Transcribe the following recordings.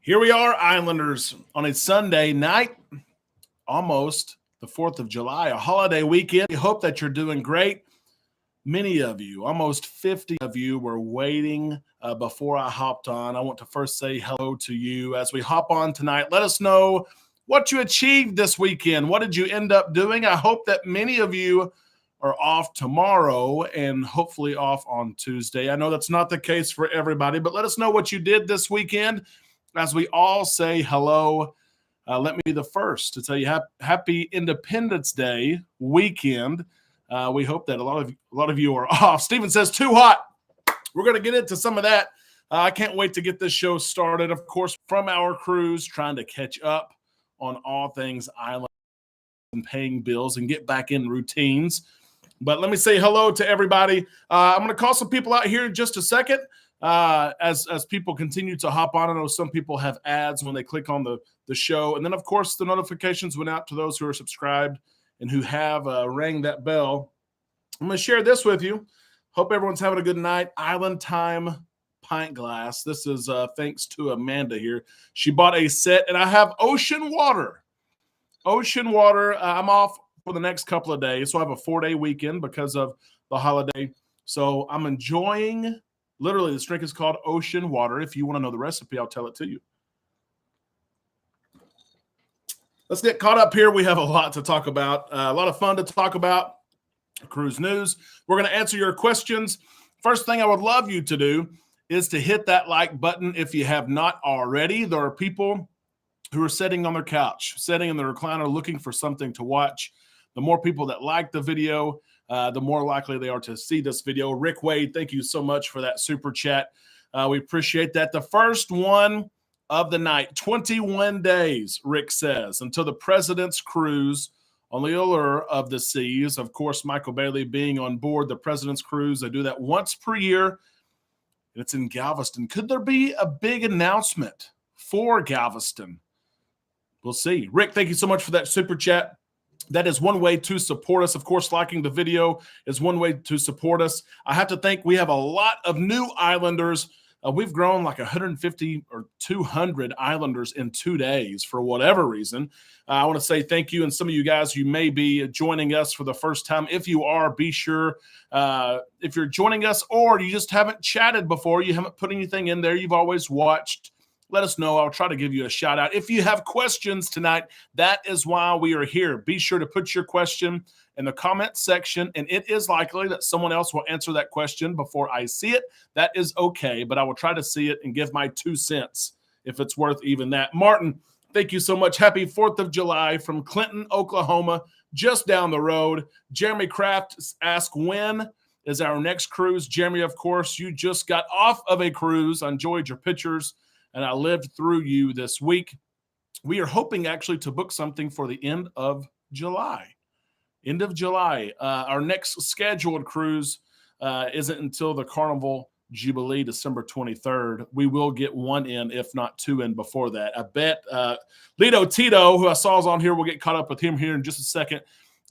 Here we are, Islanders, on a Sunday night, almost the 4th of July, a holiday weekend. We hope that you're doing great. Many of you, almost 50 of you, were waiting before I hopped on. I want to first say hello to you as we hop on tonight. Let us know what you achieved this weekend. What did you end up doing? I hope that many of you are off tomorrow and hopefully off on Tuesday. I know that's not the case for everybody, but let us know what you did this weekend. As we all say hello, let me be the first to tell you happy Independence Day weekend. We hope that a lot of you are off. Steven says too hot. We're going to get into some of that. I can't wait to get this show started. Of course, from our cruise, trying to catch up on all things island and paying bills and get back in routines. But let me say hello to everybody. I'm going to call some people out here in just a second. As people continue to hop on. I know some people have ads when they click on the show. And then, of course, the notifications went out to those who are subscribed and who have rang that bell. I'm going to share this with you. Hope everyone's having a good night. Island Time pint glass. This is thanks to Amanda here. She bought a set, and I have ocean water. Ocean water. I'm off for the next couple of days, so I have a 4-day weekend because of the holiday. So I'm enjoying. Literally, this drink is called Ocean Water. If you want to know the recipe, I'll tell it to you. Let's get caught up here. We have a lot to talk about, a lot of fun to talk about. Cruise news. We're going to answer your questions. First thing I would love you to do is to hit that like button if you have not already. There are people who are sitting on their couch, sitting in the recliner, looking for something to watch. The more people that like the video, the more likely they are to see this video. Rick Wade, thank you so much for that super chat. We appreciate that. The first one of the night, 21 days, Rick says, until the President's Cruise on the Allure of the Seas. Of course, Michael Bailey being on board the President's Cruise. They do that once per year. It's in Galveston. Could there be a big announcement for Galveston? We'll see. Rick, thank you so much for that super chat. That is one way to support us. Of course, liking the video is one way to support us. I have to think we have a lot of new Islanders. We've grown like 150 or 200 Islanders in 2 days for whatever reason. I want to say thank you. And some of you guys, you may be joining us for the first time. If you are, be sure if you're joining us or you just haven't chatted before, you haven't put anything in there, you've always watched, let us know. I'll try to give you a shout out. If you have questions tonight, that is why we are here. Be sure to put your question in the comment section, and it is likely that someone else will answer that question before I see it. That is okay, but I will try to see it and give my 2 cents if it's worth even that. Martin, thank you so much. Happy 4th of July from Clinton, Oklahoma, just down the road. Jeremy Kraft asked, when is our next cruise? Jeremy, of course, you just got off of a cruise. I enjoyed your pictures, and I lived through you this week. We are hoping actually to book something for the end of July. End of July. Our next scheduled cruise isn't until the Carnival Jubilee, December 23rd. We will get one in, if not 2 in before that. I bet Lito Tito, who I saw is on here, we'll get caught up with him here in just a second.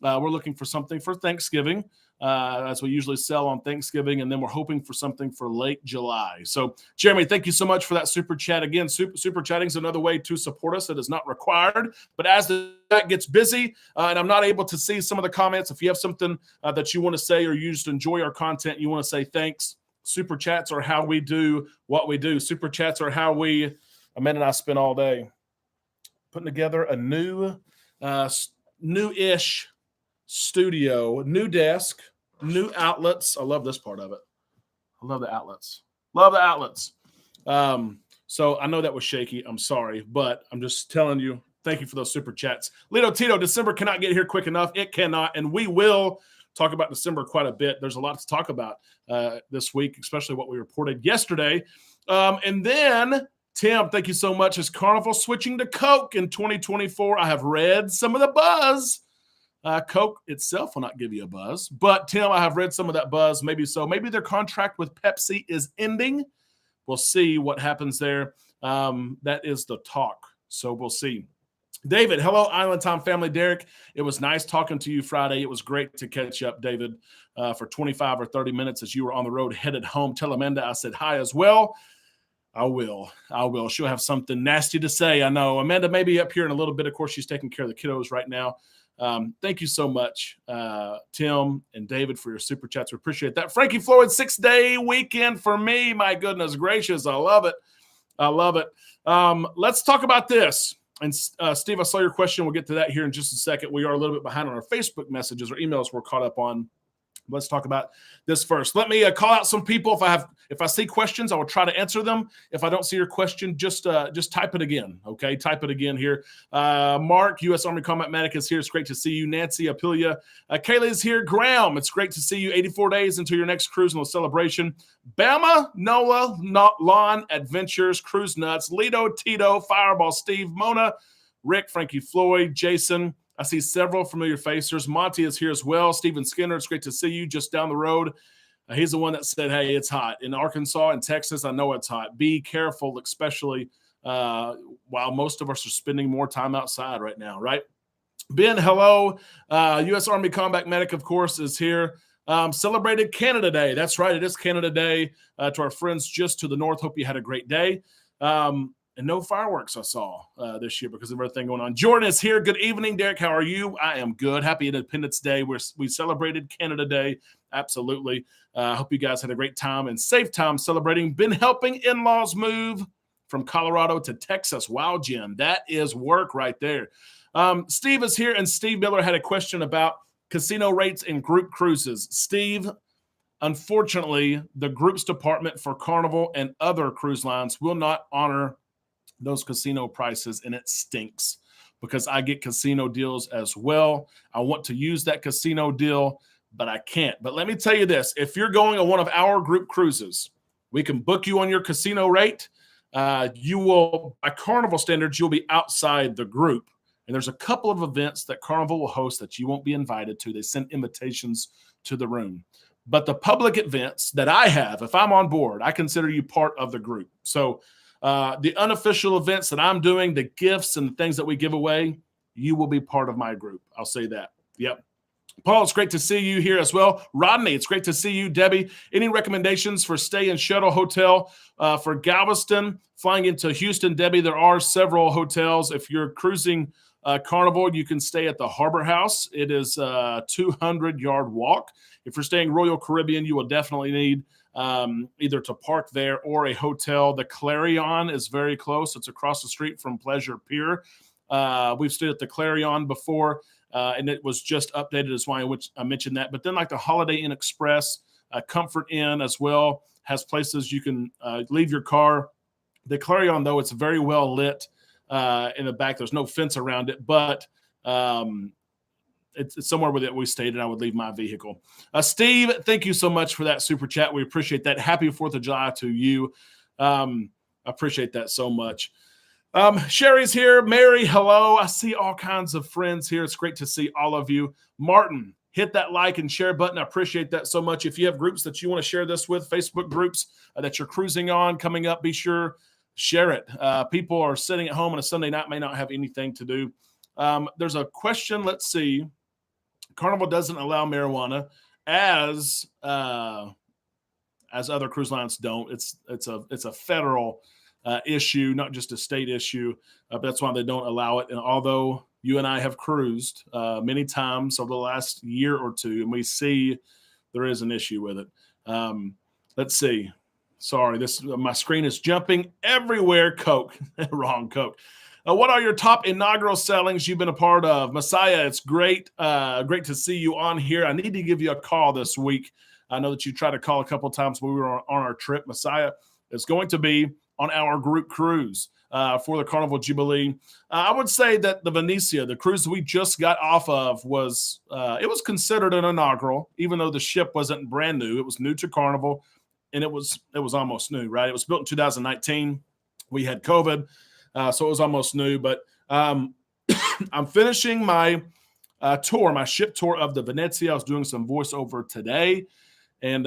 We're looking for something for Thanksgiving, as we usually sell on Thanksgiving, and then we're hoping for something for late July. So, Jeremy, thank you so much for that super chat. Again, super chatting is another way to support us. It is not required, but as the chat gets busy and I'm not able to see some of the comments, if you have something that you want to say or you just enjoy our content, you want to say thanks, super chats are how we do what we do. Super chats are how Amanda and I spent all day putting together a new-ish studio, new desk, new outlets. I love this part of it. I love the outlets. Love the outlets. So I know that was shaky. I'm sorry, but I'm just telling you, thank you for those super chats. Lito Tito, December cannot get here quick enough. It cannot, and we will talk about December quite a bit. There's a lot to talk about this week, especially what we reported yesterday. And then, Tim, thank you so much. Is Carnival switching to Coke in 2024? I have read some of the buzz. Coke itself will not give you a buzz. But, Tim, I have read some of that buzz. Maybe so. Maybe their contract with Pepsi is ending. We'll see what happens there. That is the talk. So we'll see. David, hello, Island Time family. Derek, it was nice talking to you Friday. It was great to catch up, David, for 25 or 30 minutes as you were on the road headed home. Tell Amanda I said hi as well. I will. She'll have something nasty to say. I know. Amanda may be up here in a little bit. Of course, she's taking care of the kiddos right now. Thank you so much, Tim and David, for your super chats. We appreciate that. Frankie Floyd, 6-day weekend for me. My goodness gracious. I love it. Let's talk about this. And Steve, I saw your question. We'll get to that here in just a second. We are a little bit behind on our Facebook messages or emails we're caught up on. Let's talk about this first. Let me call out some people. If I see questions, I will try to answer them. If I don't see your question, just type it again. Okay, type it again here. Mark, U.S. Army Combat Medic is here. It's great to see you. Nancy, Apilia, Kayla is here. Graham, it's great to see you. 84 days until your next cruise and celebration. Bama, Nola, Lon, Adventures, Cruise Nuts, Lido, Tito, Fireball, Steve, Mona, Rick, Frankie Floyd, Jason. I see several familiar faces. Monty is here as well. Stephen Skinner, it's great to see you just down the road. He's the one that said, hey, it's hot. In Arkansas and Texas, I know it's hot. Be careful, especially while most of us are spending more time outside right now, right? Ben, hello. U.S. Army Combat Medic, of course, is here. Celebrated Canada Day. That's right. It is Canada Day. To our friends just to the north, hope you had a great day. And no fireworks I saw this year because of everything going on. Jordan is here. Good evening, Derek. How are you? I am good. Happy Independence Day. We celebrated Canada Day. Absolutely. I hope you guys had a great time and safe time celebrating. Been helping in-laws move from Colorado to Texas. Wow, Jim. That is work right there. Steve is here, and Steve Miller had a question about casino rates and group cruises. Steve, unfortunately, the groups department for Carnival and other cruise lines will not honor those casino prices, and it stinks because I get casino deals as well. I want to use that casino deal, but I can't. But let me tell you this. If you're going on one of our group cruises, we can book you on your casino rate. You will, by Carnival standards, you'll be outside the group. And there's a couple of events that Carnival will host that you won't be invited to. They send invitations to the room. But the public events that I have, if I'm on board, I consider you part of the group. So the unofficial events that I'm doing, the gifts and the things that we give away, you will be part of my group. I'll say that. Yep. Paul, it's great to see you here as well. Rodney, it's great to see you. Debbie, any recommendations for stay in shuttle hotel for Galveston, flying into Houston? Debbie, there are several hotels. If you're cruising Carnival, you can stay at the Harbor House. It is a 200-yard walk. If you're staying Royal Caribbean, you will definitely need either to park there or a hotel. The Clarion is very close. It's across the street from Pleasure Pier. We've stayed at the Clarion before, and it was just updated as why I mentioned that. But then like the Holiday Inn Express, Comfort Inn as well, has places you can leave your car. The Clarion, though, it's very well lit in the back. There's no fence around it, but it's somewhere where we stayed, and I would leave my vehicle. Steve, thank you so much for that super chat. We appreciate that. Happy 4th of July to you. I appreciate that so much. Sherry's here. Mary, hello. I see all kinds of friends here. It's great to see all of you. Martin, hit that like and share button. I appreciate that so much. If you have groups that you want to share this with, Facebook groups that you're cruising on coming up, be sure share it. People are sitting at home on a Sunday night, may not have anything to do. There's a question. Let's see. Carnival doesn't allow marijuana as other cruise lines don't. It's a federal issue, not just a state issue. But that's why they don't allow it. And although you and I have cruised many times over the last year or two, and we see there is an issue with it. Let's see. Sorry, my screen is jumping everywhere. Coke, wrong Coke. What are your top inaugural sellings you've been a part of? Messiah, it's great. Great to see you on here. I need to give you a call this week. I know that you tried to call a couple of times when we were on our trip. Messiah is going to be on our group cruise for the Carnival Jubilee. I would say that the Venetia, the cruise we just got off of, was considered an inaugural, even though the ship wasn't brand new. It was new to Carnival, and it was almost new, right? It was built in 2019. We had COVID. So it was almost new, but I'm finishing my tour, my ship tour of the Venezia. I was doing some voiceover today, and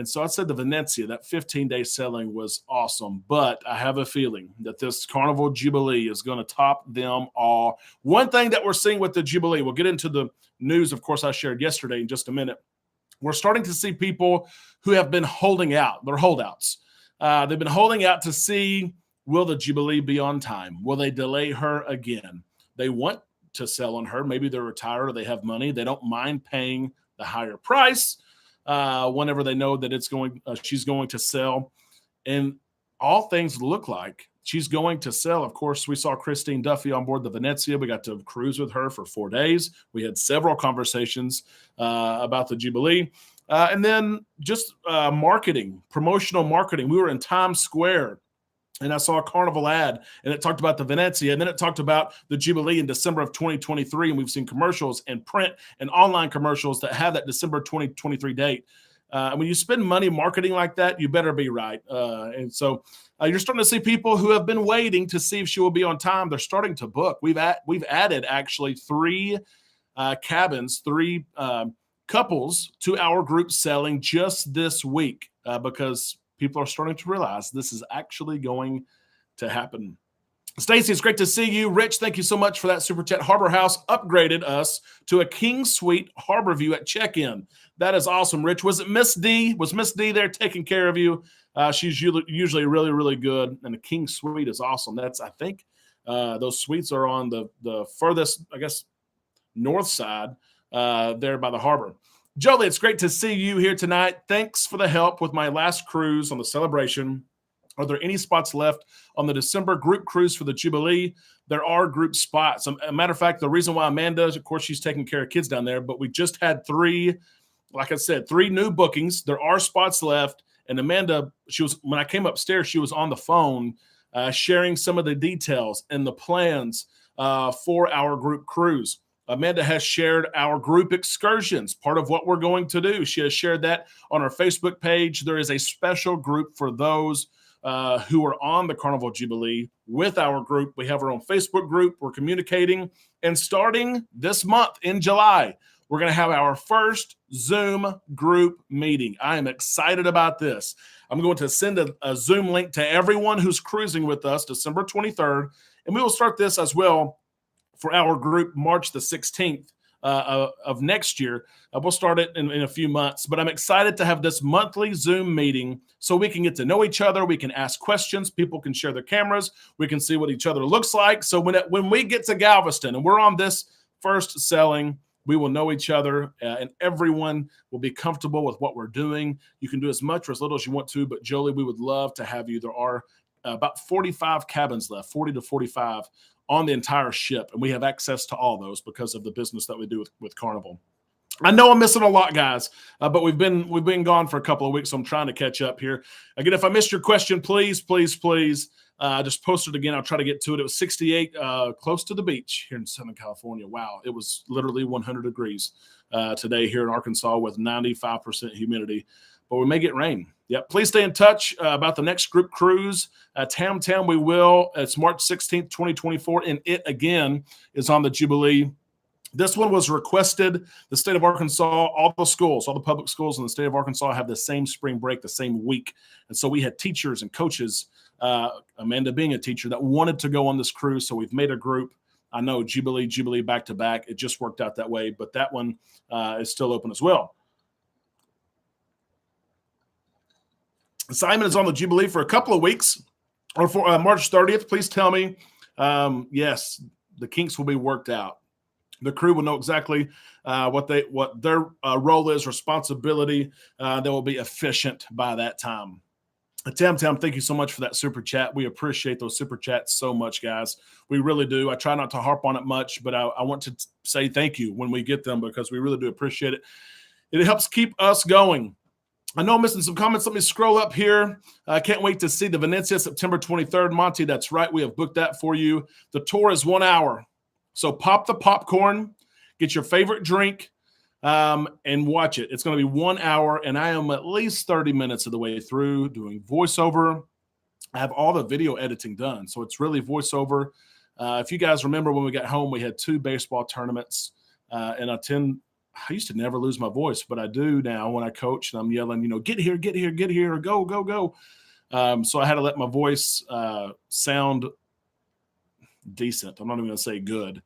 so I said the Venezia, that 15-day selling was awesome, but I have a feeling that this Carnival Jubilee is going to top them all. One thing that we're seeing with the Jubilee, we'll get into the news, of course, I shared yesterday in just a minute. We're starting to see people who have been holding out. They're holdouts. They've been holding out to see, will the Jubilee be on time? Will they delay her again? They want to sell on her. Maybe they're retired or they have money. They don't mind paying the higher price whenever they know that she's going to sell. And all things look like she's going to sell. Of course, we saw Christine Duffy on board the Venezia. We got to cruise with her for 4 days. We had several conversations about the Jubilee. And then just marketing, promotional marketing. We were in Times Square, and I saw a Carnival ad, and it talked about the Venezia, and then it talked about the Jubilee in December of 2023, and we've seen commercials and print and online commercials that have that December 2023 date. When you spend money marketing like that, you better be right. And so you're starting to see people who have been waiting to see if she will be on time. They're starting to book. We've added actually 3 cabins, 3 couples to our group selling just this week because people are starting to realize this is actually going to happen. Stacy, it's great to see you. Rich, thank you so much for that super chat. Harbor House upgraded us to a King Suite Harbor View at check-in. That is awesome, Rich. Was it Miss D? Was Miss D there taking care of you? She's usually really, really good, and the King Suite is awesome. That's, I think, those suites are on the furthest, I guess, north side there by the harbor. Jolie, it's great to see you here tonight. Thanks for the help with my last cruise on the Celebration. Are there any spots left on the December group cruise for the Jubilee? There are group spots. A matter of fact, the reason why Amanda, of course, she's taking care of kids down there, but we just had 3, like I said, 3 new bookings. There are spots left. And Amanda, when I came upstairs, she was on the phone sharing some of the details and the plans for our group cruise. Amanda has shared our group excursions, part of what we're going to do. She has shared that on our Facebook page. There is a special group for those who are on the Carnival Jubilee with our group. We have our own Facebook group. We're communicating. And starting this month in July, we're going to have our first Zoom group meeting. I am excited about this. I'm going to send a Zoom link to everyone who's cruising with us December 23rd. And we will start this as well for our group March the 16th of next year. We'll start it in a few months, but I'm excited to have this monthly Zoom meeting so we can get to know each other. We can ask questions. People can share their cameras. We can see what each other looks like. So when we get to Galveston and we're on this first selling, we will know each other and everyone will be comfortable with what we're doing. You can do as much or as little as you want to, but Jolie, we would love to have you. There are about 45 cabins left, 40 to 45 on the entire ship. And we have access to all those because of the business that we do with Carnival. I know I'm missing a lot, guys, but we've been gone for a couple of weeks, so I'm trying to catch up here. Again, if I missed your question, please just post it again. I'll try to get to it. It was 68 close to the beach here in Southern California. Wow, it was literally 100 degrees today here in Arkansas with 95% humidity. But we may get rain. Yep. Please stay in touch about the next group cruise. Tam Tam, we will. It's March 16th, 2024, and it, again, is on the Jubilee. This one was requested. The state of Arkansas, all the public schools in the state of Arkansas have the same spring break, the same week. And so we had teachers and coaches, Amanda being a teacher, that wanted to go on this cruise. So we've made a group. I know Jubilee back to back. It just worked out that way, but that one is still open as well. Simon is on the Jubilee for a couple of weeks or for March 30th. Please tell me, yes, the kinks will be worked out. The crew will know exactly what their role is, responsibility. They will be efficient by that time. Tam, thank you so much for that super chat. We appreciate those super chats so much, guys. We really do. I try not to harp on it much, but I want to say thank you when we get them because we really do appreciate it. It helps keep us going. I know I'm missing some comments. Let me scroll up here. I can't wait to see the Venezia September 23rd. Monty, that's right. We have booked that for you. The tour is 1 hour. So pop the popcorn, get your favorite drink, and watch it. It's going to be 1 hour, and I am at least 30 minutes of the way through doing voiceover. I have all the video editing done, so it's really voiceover. If you guys remember when we got home, we had 2 baseball tournaments, and I used to never lose my voice, but I do now when I coach and I'm yelling, get here, or go. So I had to let my voice sound decent. I'm not even going to say good.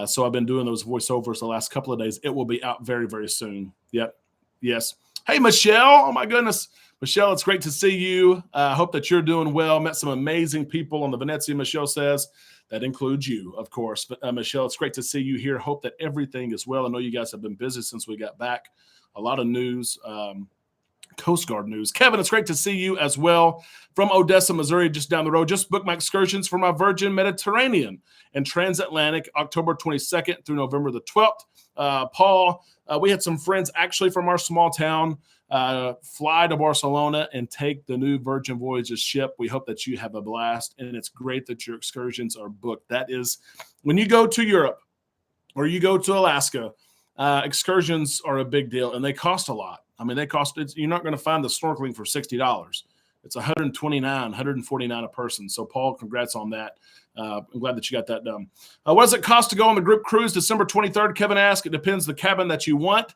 So I've been doing those voiceovers the last couple of days. It will be out very, very soon. Yep. Yes. Hey, Michelle. Oh, my goodness. Michelle, it's great to see you. I hope that you're doing well. Met some amazing people on the Venezia, Michelle says. That includes you, of course. But Michelle, it's great to see you here. Hope that everything is well. I know you guys have been busy since we got back. A lot of news, Coast Guard news. Kevin, it's great to see you as well from Odessa, Missouri, just down the road. Just booked my excursions for my Virgin Mediterranean and Transatlantic, October 22nd through November the 12th. Paul, we had some friends actually from our small town fly to Barcelona and take the new Virgin Voyages ship. We hope that you have a blast, and it's great that your excursions are booked. That is, when you go to Europe or you go to Alaska, excursions are a big deal, and they cost a lot. I mean, you're not going to find the snorkeling for $60. It's $129, $149 a person. So, Paul, congrats on that. I'm glad that you got that done. What does it cost to go on the group cruise December 23rd? Kevin asked. It depends the cabin that you want.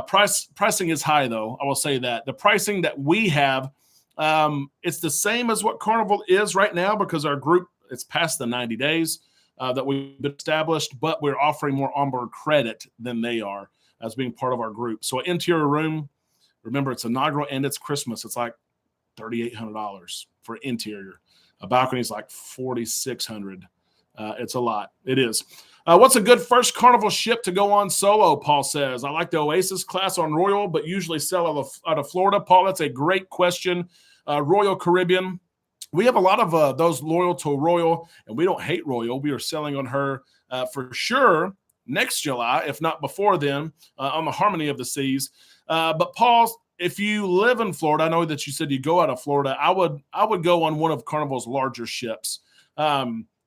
Pricing is high, though. I will say that. The pricing that we have, it's the same as what Carnival is right now because our group, it's past the 90 days that we've been established, but we're offering more onboard credit than they are as being part of our group. So an interior room, remember, it's inaugural and it's Christmas. It's like $3,800 for interior. A balcony is like $4,600. It's a lot. It is. What's a good first Carnival ship to go on solo? Paul says. I like the Oasis class on Royal, but usually sell out of Florida. Paul, that's a great question. Royal Caribbean. We have a lot of those loyal to Royal, and we don't hate Royal. We are selling on her for sure next July, if not before then, on the Harmony of the Seas. But Paul, if you live in Florida, I know that you said you go out of Florida. I would go on one of Carnival's larger ships.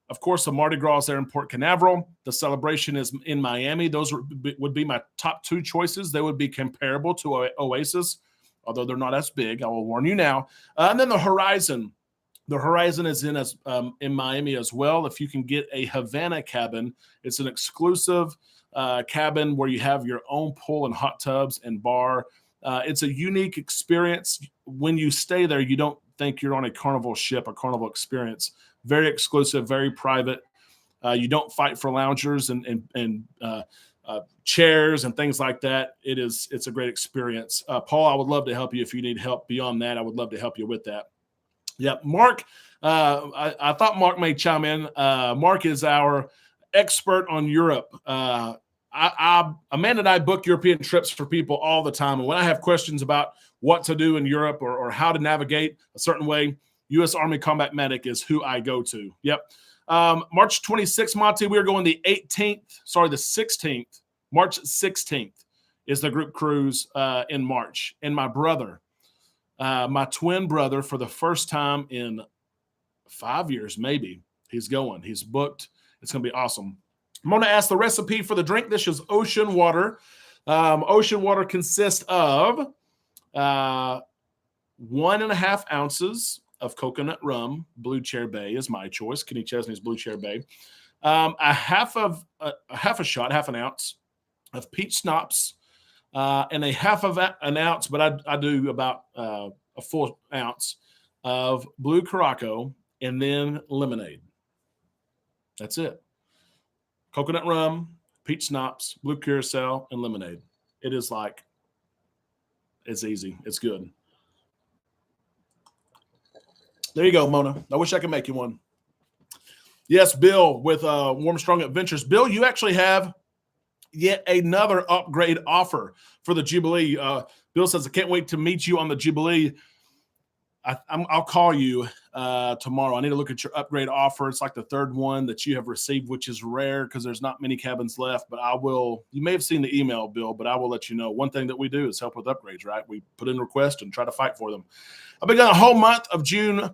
Of course, the Mardi Gras is there in Port Canaveral. The Celebration is in Miami. Those would be my top two choices. They would be comparable to Oasis, although they're not as big. I will warn you now. And then the Horizon. The Horizon is in Miami as well. If you can get a Havana cabin, it's an exclusive cabin where you have your own pool and hot tubs and bar. It's a unique experience. When you stay there, you don't think you're on a Carnival ship, a Carnival experience. Very exclusive, very private. You don't fight for loungers and chairs and things like that. It's a great experience. Paul, I would love to help you if you need help beyond that. I would love to help you with that. Yeah, Mark, I thought Mark may chime in. Mark is our expert on Europe. Amanda and I book European trips for people all the time. And when I have questions about what to do in Europe or how to navigate a certain way, U.S. Army Combat Medic is who I go to. Yep. March 26th, Monty, we're going the 16th. March 16th is the group cruise in March. And my brother, my twin brother, for the first time in 5 years, maybe, he's going. He's booked. It's going to be awesome. I'm going to ask the recipe for the drink. This is ocean water. Ocean water consists of 1.5 ounces of coconut rum. Blue Chair Bay is my choice. Kenny Chesney's Blue Chair Bay. Half an ounce of peach schnapps. And a half of an ounce, but I do about a full ounce of blue Curaçao, and then lemonade. That's it. Coconut rum, peach schnapps, blue Curaçao, and lemonade. It is like, it's easy. It's good. There you go, Mona. I wish I could make you one. Yes, Bill with Warm Strong Adventures. Bill, you actually have yet another upgrade offer for the Jubilee. Bill says, I can't wait to meet you on the Jubilee. I'll call you tomorrow. I need to look at your upgrade offer. It's like the third one that you have received, which is rare because there's not many cabins left. But I will, you may have seen the email, Bill, but I will let you know. One thing that we do is help with upgrades, right? We put in requests and try to fight for them. I've been gone a whole month of June.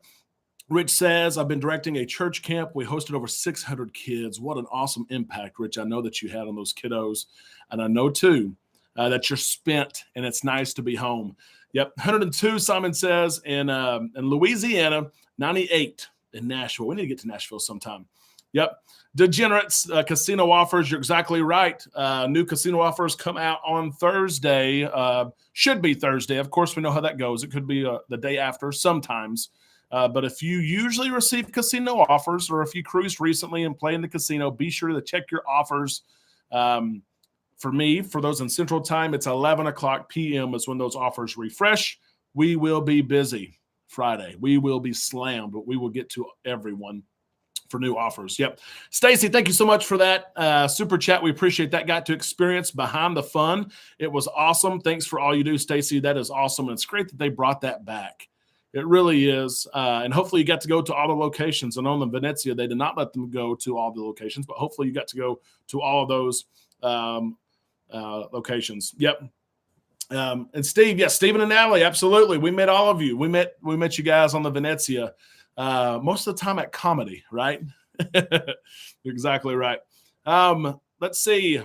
Rich says, I've been directing a church camp. We hosted over 600 kids. What an awesome impact, Rich. I know that you had on those kiddos. And I know, too, that you're spent, and it's nice to be home. Yep, 102, Simon says, in Louisiana, 98 in Nashville. We need to get to Nashville sometime. Yep. Degenerates casino offers. You're exactly right. New casino offers come out on Thursday. Should be Thursday. Of course, we know how that goes. It could be the day after sometimes. But if you usually receive casino offers, or if you cruised recently and play in the casino, be sure to check your offers for me, for those in Central Time, it's 11 o'clock p.m. is when those offers refresh. We will be busy Friday. We will be slammed, but we will get to everyone for new offers. Yep. Stacy, thank you so much for that super chat. We appreciate that. Got to experience Behind the Fun. It was awesome. Thanks for all you do, Stacy. That is awesome. And it's great that they brought that back. It really is. And hopefully you got to go to all the locations. And on the Venezia, they did not let them go to all the locations, but hopefully you got to go to all of those locations. Yep. And Steve, yes, Stephen and Natalie, absolutely. We met all of you. We met you guys on the Venezia. Most of the time at comedy, right? Exactly right. Let's see.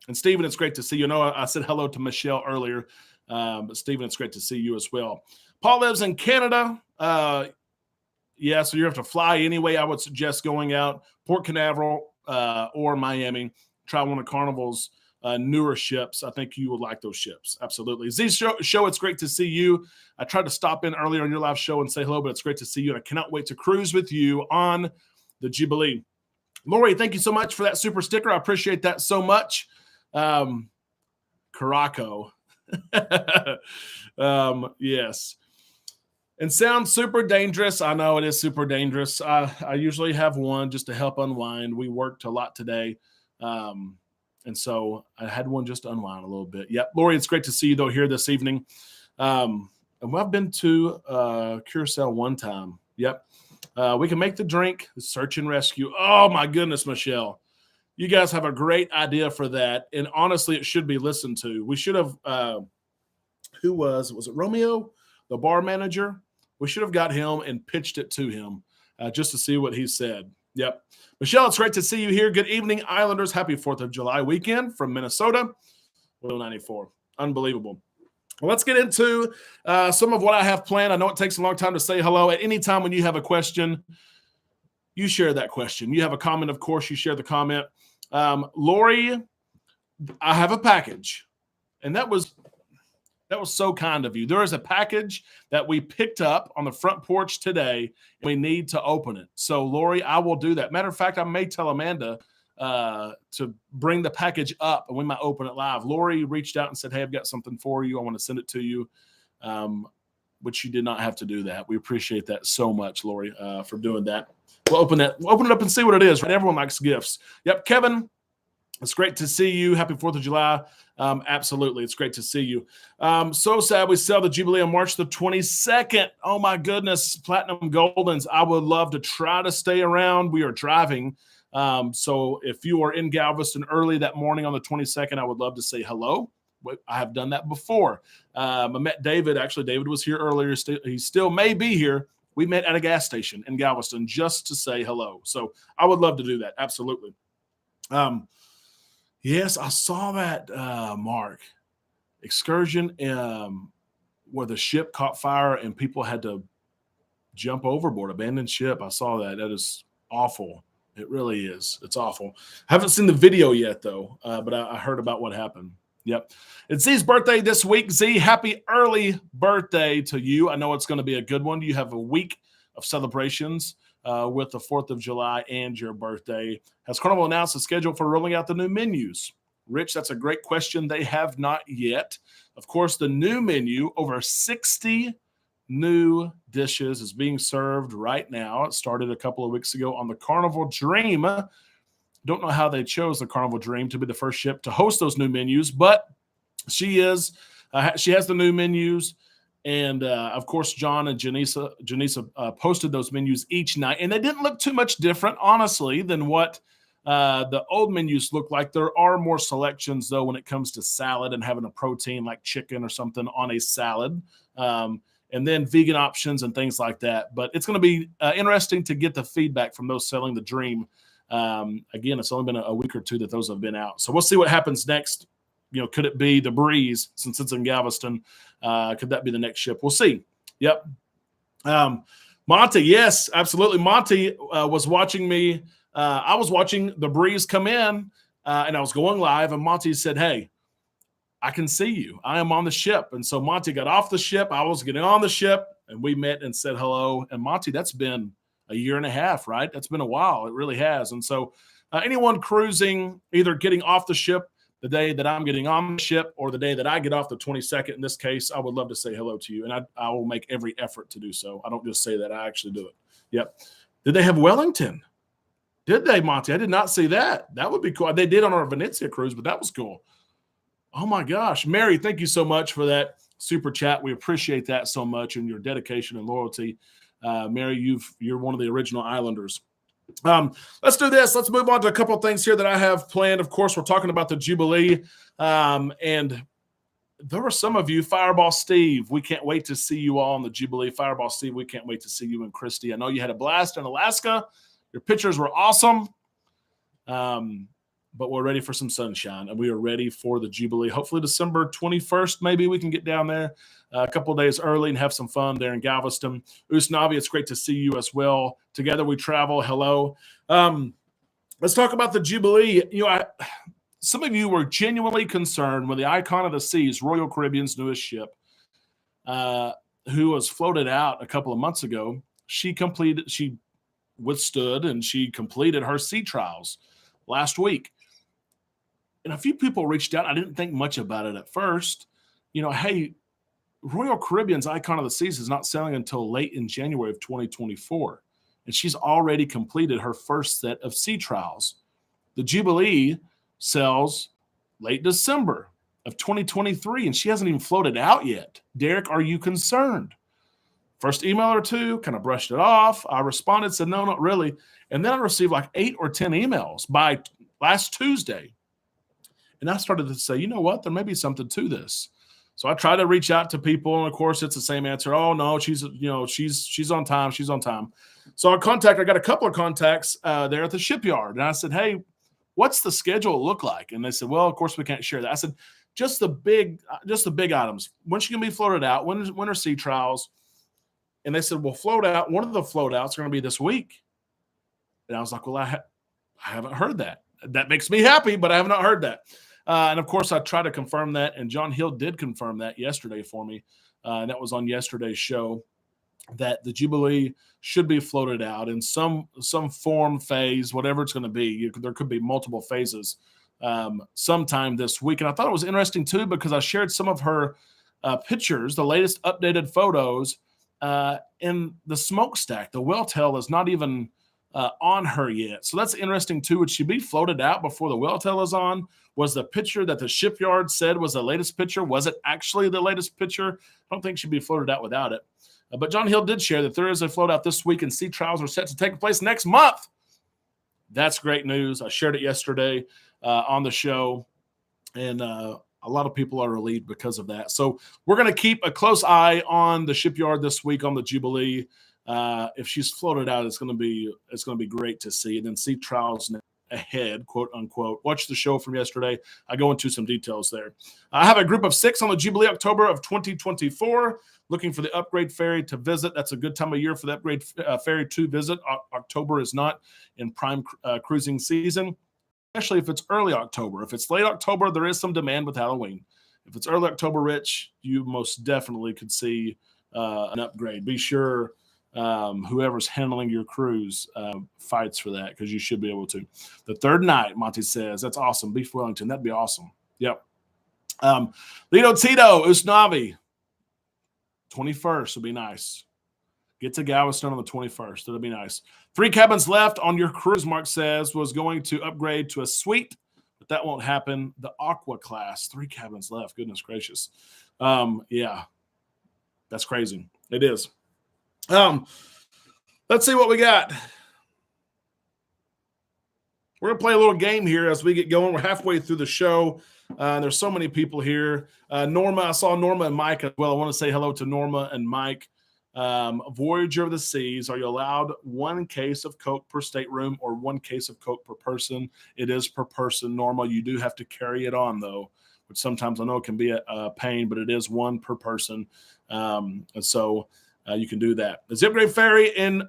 And Stephen, it's great to see you. I said hello to Michelle earlier, but Stephen, it's great to see you as well. Paul lives in Canada. Yeah, so you have to fly anyway. I would suggest going out Port Canaveral or Miami. Try one of Carnival's newer ships. I think you would like those ships. Absolutely. Z show, it's great to see you. I tried to stop in earlier on your live show and say hello, but it's great to see you. And I cannot wait to cruise with you on the Jubilee. Lori, thank you so much for that super sticker. I appreciate that so much. Caraco. Yes. And sounds super dangerous. I know it is super dangerous. I usually have one just to help unwind. We worked a lot today. And so I had one just to unwind a little bit. Yep. Lori, it's great to see you, though, here this evening. And I've been to Curacao one time. Yep. We can make the drink, search and rescue. Oh, my goodness, Michelle. You guys have a great idea for that. And honestly, it should be listened to. We should have who was it Romeo, the bar manager? We should have got him and pitched it to him just to see what he said. Yep. Michelle, it's great to see you here. Good evening, Islanders. Happy 4th of July weekend from Minnesota. 94. Unbelievable. Well, let's get into some of what I have planned. I know it takes a long time to say hello. At any time when you have a question, you share that question. You have a comment, of course, you share the comment. Lori, I have a package. And that was so kind of you. There is a package that we picked up on the front porch today. And we need to open it. So, Lori, I will do that. Matter of fact, I may tell Amanda to bring the package up and we might open it live. Lori reached out and said, hey, I've got something for you. I want to send it to you, which you did not have to do that. We appreciate that so much, Lori, for doing that. We'll open it up and see what it is. Right? Everyone likes gifts. Yep, Kevin, it's great to see you. Happy 4th of July. Absolutely. It's great to see you. So sad we sell the Jubilee on March the 22nd. Oh, my goodness. Platinum Goldens. I would love to try to stay around. We are driving. So if you are in Galveston early that morning on the 22nd, I would love to say hello. I have done that before. I met David. Actually, David was here earlier. He still may be here. We met at a gas station in Galveston just to say hello. So I would love to do that. Absolutely. Yes, I saw that, Mark. Excursion where the ship caught fire and people had to jump overboard, abandoned ship. I saw that. That is awful. It really is. It's awful. I haven't seen the video yet, though, but I heard about what happened. Yep. It's Z's birthday this week. Z, happy early birthday to you. I know it's going to be a good one. You have a week of celebrations with the 4th of July and your birthday. Has Carnival announced the schedule for rolling out the new menus? Rich, that's a great question. They have not yet. Of course, the new menu, over 60 new dishes, is being served right now. It started a couple of weeks ago on the Carnival Dream. Don't know how they chose the Carnival Dream to be the first ship to host those new menus, but she has the new menus. And, of course, John and Janisa posted those menus each night. And they didn't look too much different, honestly, than what the old menus look like. There are more selections, though, when it comes to salad and having a protein like chicken or something on a salad. And then vegan options and things like that. But it's going to be interesting to get the feedback from those selling the Dream. Again, it's only been a week or two that those have been out. So we'll see what happens next. Could it be the Breeze since it's in Galveston? Could that be the next ship? We'll see. Yep. Monty, yes, absolutely. Monty was watching me. I was watching the Breeze come in, and I was going live, and Monty said, hey, I can see you. I am on the ship. And so Monty got off the ship. I was getting on the ship, and we met and said hello. And Monty, that's been a year and a half, right? That's been a while. It really has. And so Anyone cruising, either getting off the ship the day that I'm getting on the ship or the day that I get off, the 22nd in this case, I would love to say hello to you, and I will make every effort to do so. I don't just say that, I actually do it. Yep. Did they have Wellington? Did they, Monty? I did not see that. That would be cool. They did on our Venezia cruise, but that was cool. Oh my gosh. Mary, thank you so much for that super chat. We appreciate that so much and your dedication and loyalty. Mary, you're one of the original Islanders. Let's do this. Let's move on to a couple of things here that I have planned. Of course, we're talking about the Jubilee. And there were some of you, Fireball Steve, we can't wait to see you all on the Jubilee. Fireball Steve, we can't wait to see you in Christie. I know you had a blast in Alaska. Your pictures were awesome. But we're ready for some sunshine, and we are ready for the Jubilee. Hopefully December 21st, maybe we can get down there a couple of days early and have some fun there in Galveston. Usnavi, it's great to see you as well. Together we travel. Hello. Let's talk about the Jubilee. Some of you were genuinely concerned when the Icon of the Seas, Royal Caribbean's newest ship, who was floated out a couple of months ago, she withstood and she completed her sea trials last week. And a few people reached out. I didn't think much about it at first. Hey, Royal Caribbean's Icon of the Seas is not sailing until late in January of 2024. And she's already completed her first set of sea trials. The Jubilee sails late December of 2023, and she hasn't even floated out yet. Derek, are you concerned? First email or two, kind of brushed it off. I responded, said, no, not really. And then I received like 8 or 10 emails by last Tuesday. And I started to say, you know what? There may be something to this. So I tried to reach out to people, and of course, it's the same answer. Oh no, she's on time. She's on time. So I got a couple of contacts there at the shipyard, and I said, hey, what's the schedule look like? And they said, well, of course we can't share that. I said, just the big items. When's she gonna be floated out? When are sea trials? And they said, well, float out. One of the float outs are going to be this week. And I was like, well, I haven't heard that. That makes me happy, but I have not heard that. And of course, I tried to confirm that. And John Hill did confirm that yesterday for me. And that was on yesterday's show, that the Jubilee should be floated out in some form, phase, whatever it's going to be. There could be multiple phases sometime this week. And I thought it was interesting, too, because I shared some of her pictures, the latest updated photos, in the smokestack. The whale tail is not even on her yet. So that's interesting too. Would she be floated out before the whale tail is on? Was the picture that the shipyard said was the latest picture? Was it actually the latest picture? I don't think she'd be floated out without it. But John Hill did share that there is a float out this week, and sea trials are set to take place next month. That's great news. I shared it yesterday on the show, and a lot of people are relieved because of that. So we're going to keep a close eye on the shipyard this week on the Jubilee. If she's floated out, it's going to be great to see. And then sea trials ahead, quote unquote. Watch the show from yesterday. I go into some details there. I have a group of 6 on the Jubilee October of 2024 looking for the upgrade ferry to visit. That's a good time of year for the upgrade ferry to visit. October is not in prime cruising season, especially if it's early October. If it's late October, there is some demand with Halloween. If it's early October, Rich, you most definitely could see an upgrade. Be sure whoever's handling your cruise fights for that, because you should be able to. The third night, Monty says, that's awesome. Beef Wellington, that'd be awesome. Yep. Lido Tito, Usnavi, 21st would be nice. Get to Galveston on the 21st. That'll be nice. 3 cabins left on your cruise, Mark says, was going to upgrade to a suite, but that won't happen. The Aqua class, 3 cabins left. Goodness gracious. Yeah, that's crazy. It is. Let's see what we got. We're going to play a little game here as we get going. We're halfway through the show. There's so many people here. Norma, I saw Norma and Mike as well. I want to say hello to Norma and Mike. Voyager of the Seas, are you allowed 1 case of Coke per stateroom or 1 case of Coke per person? It is per person, Norma. You do have to carry it on, though, which sometimes I know can be a pain, but it is 1 per person. And so you can do that. The Zipgrave Ferry in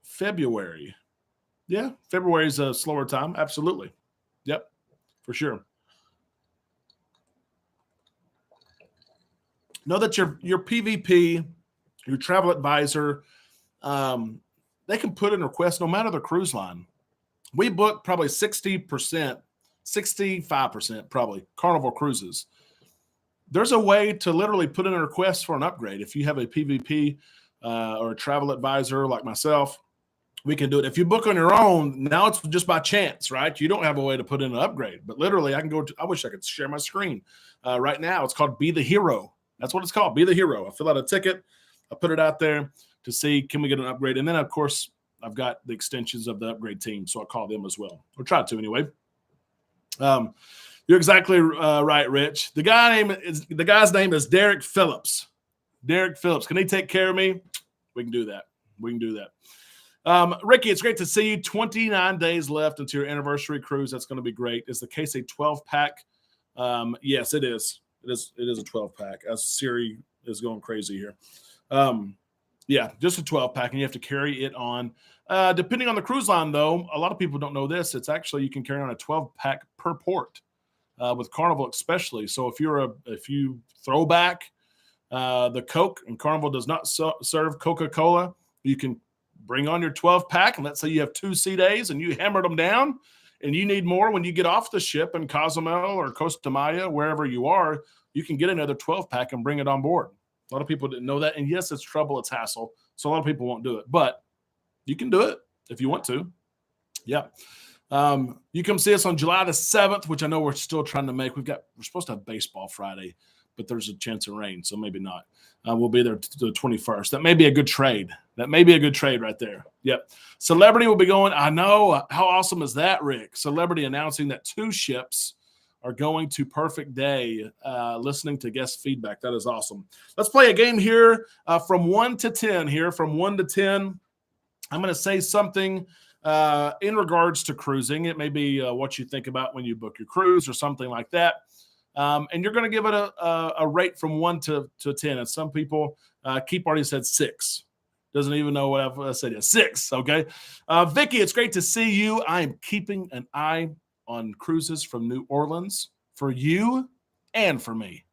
February. Yeah, February is a slower time. Absolutely. Yep, for sure. Know that your PVP, your travel advisor, they can put in requests no matter the cruise line. we book probably 60%, 65% probably Carnival cruises. There's a way to literally put in a request for an upgrade. If you have a PVP or a travel advisor like myself, we can do it. If you book on your own, now it's just by chance, right? You don't have a way to put in an upgrade. But literally, I wish I could share my screen. Right now, it's called Be the Hero. That's what it's called, Be the Hero. I fill out a ticket. I put it out there to see, can we get an upgrade? And then, of course, I've got the extensions of the upgrade team, so I'll call them as well. Or try to anyway. You're exactly right, Rich. The guy's name is Derek Phillips. Derek Phillips. Can he take care of me? We can do that. We can do that. Ricky, it's great to see you. 29 days left until your anniversary cruise. That's going to be great. Is the case a 12-pack? Yes, it is. It is a 12-pack. As Siri is going crazy here. Yeah, just a 12-pack, and you have to carry it on. Depending on the cruise line, though, a lot of people don't know this. It's actually, you can carry on a 12-pack per port with Carnival especially. So if you throw back the Coke, and Carnival does not serve Coca-Cola, you can bring on your 12-pack, and let's say you have 2 sea days and you hammered them down and you need more when you get off the ship in Cozumel or Costa Maya, wherever you are, you can get another 12-pack and bring it on board. A lot of people didn't know that. And yes, it's trouble, it's hassle. So a lot of people won't do it. But you can do it if you want to. Yeah. You come see us on July the 7th, which I know we're still trying to make. We're supposed to have baseball Friday, but there's a chance of rain, so maybe not. We'll be there to the 21st. That may be a good trade. That may be a good trade right there. Yep. Celebrity will be going. I know. How awesome is that, Rick? Celebrity announcing that 2 ships are going to Perfect Day, listening to guest feedback. That is awesome. Let's play a game here from 1 to 10 here. From 1 to 10, I'm going to say something in regards to cruising. It may be what you think about when you book your cruise or something like that. And you're going to give it a rate from 1 to 10. And some people, Keep already said 6. Doesn't even know what I said. 6, okay? Vicky, it's great to see you. I am keeping an eye on cruises from New Orleans for you and for me.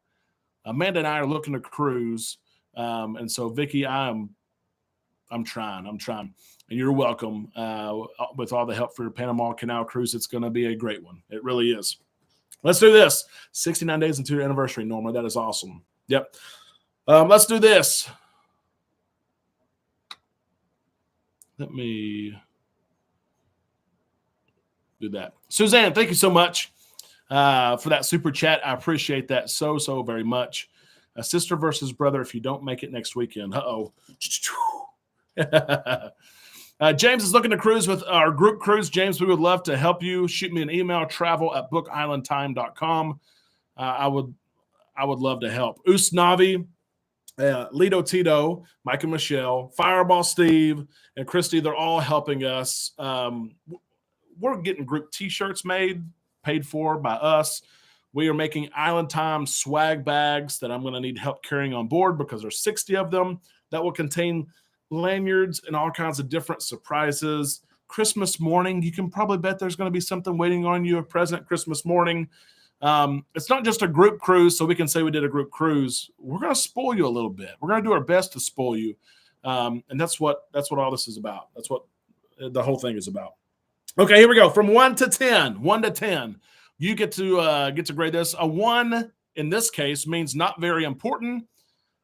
Amanda and I are looking to cruise. And so, Vicky, I'm trying. And you're welcome. With all the help for your Panama Canal cruise, it's going to be a great one. It really is. Let's do this. 69 days into your anniversary, Norma. That is awesome. Yep. Let's do this. Let me do that. Suzanne, thank you so much for that super chat. I appreciate that so very much. Sister versus brother if you don't make it next weekend. Uh-oh. James is looking to cruise with our group cruise. James, we would love to help you. Shoot me an email, travel@bookislandtime.com. I would love to help. Usnavi, Lito Tito, Mike and Michelle, Fireball Steve, and Christy, they're all helping us. We're getting group T-shirts made, paid for by us. We are making Island Time swag bags that I'm going to need help carrying on board because there's 60 of them that will contain lanyards and all kinds of different surprises. Christmas morning, you can probably bet there's going to be something waiting on you, a present Christmas morning. It's not just a group cruise, so we can say we did a group cruise. We're going to spoil you a little bit. We're going to do our best to spoil you. And that's what all this is about. That's what the whole thing is about. Okay, here we go. From 1 to 10. 1 to 10. You get to grade this. A 1 in this case means not very important.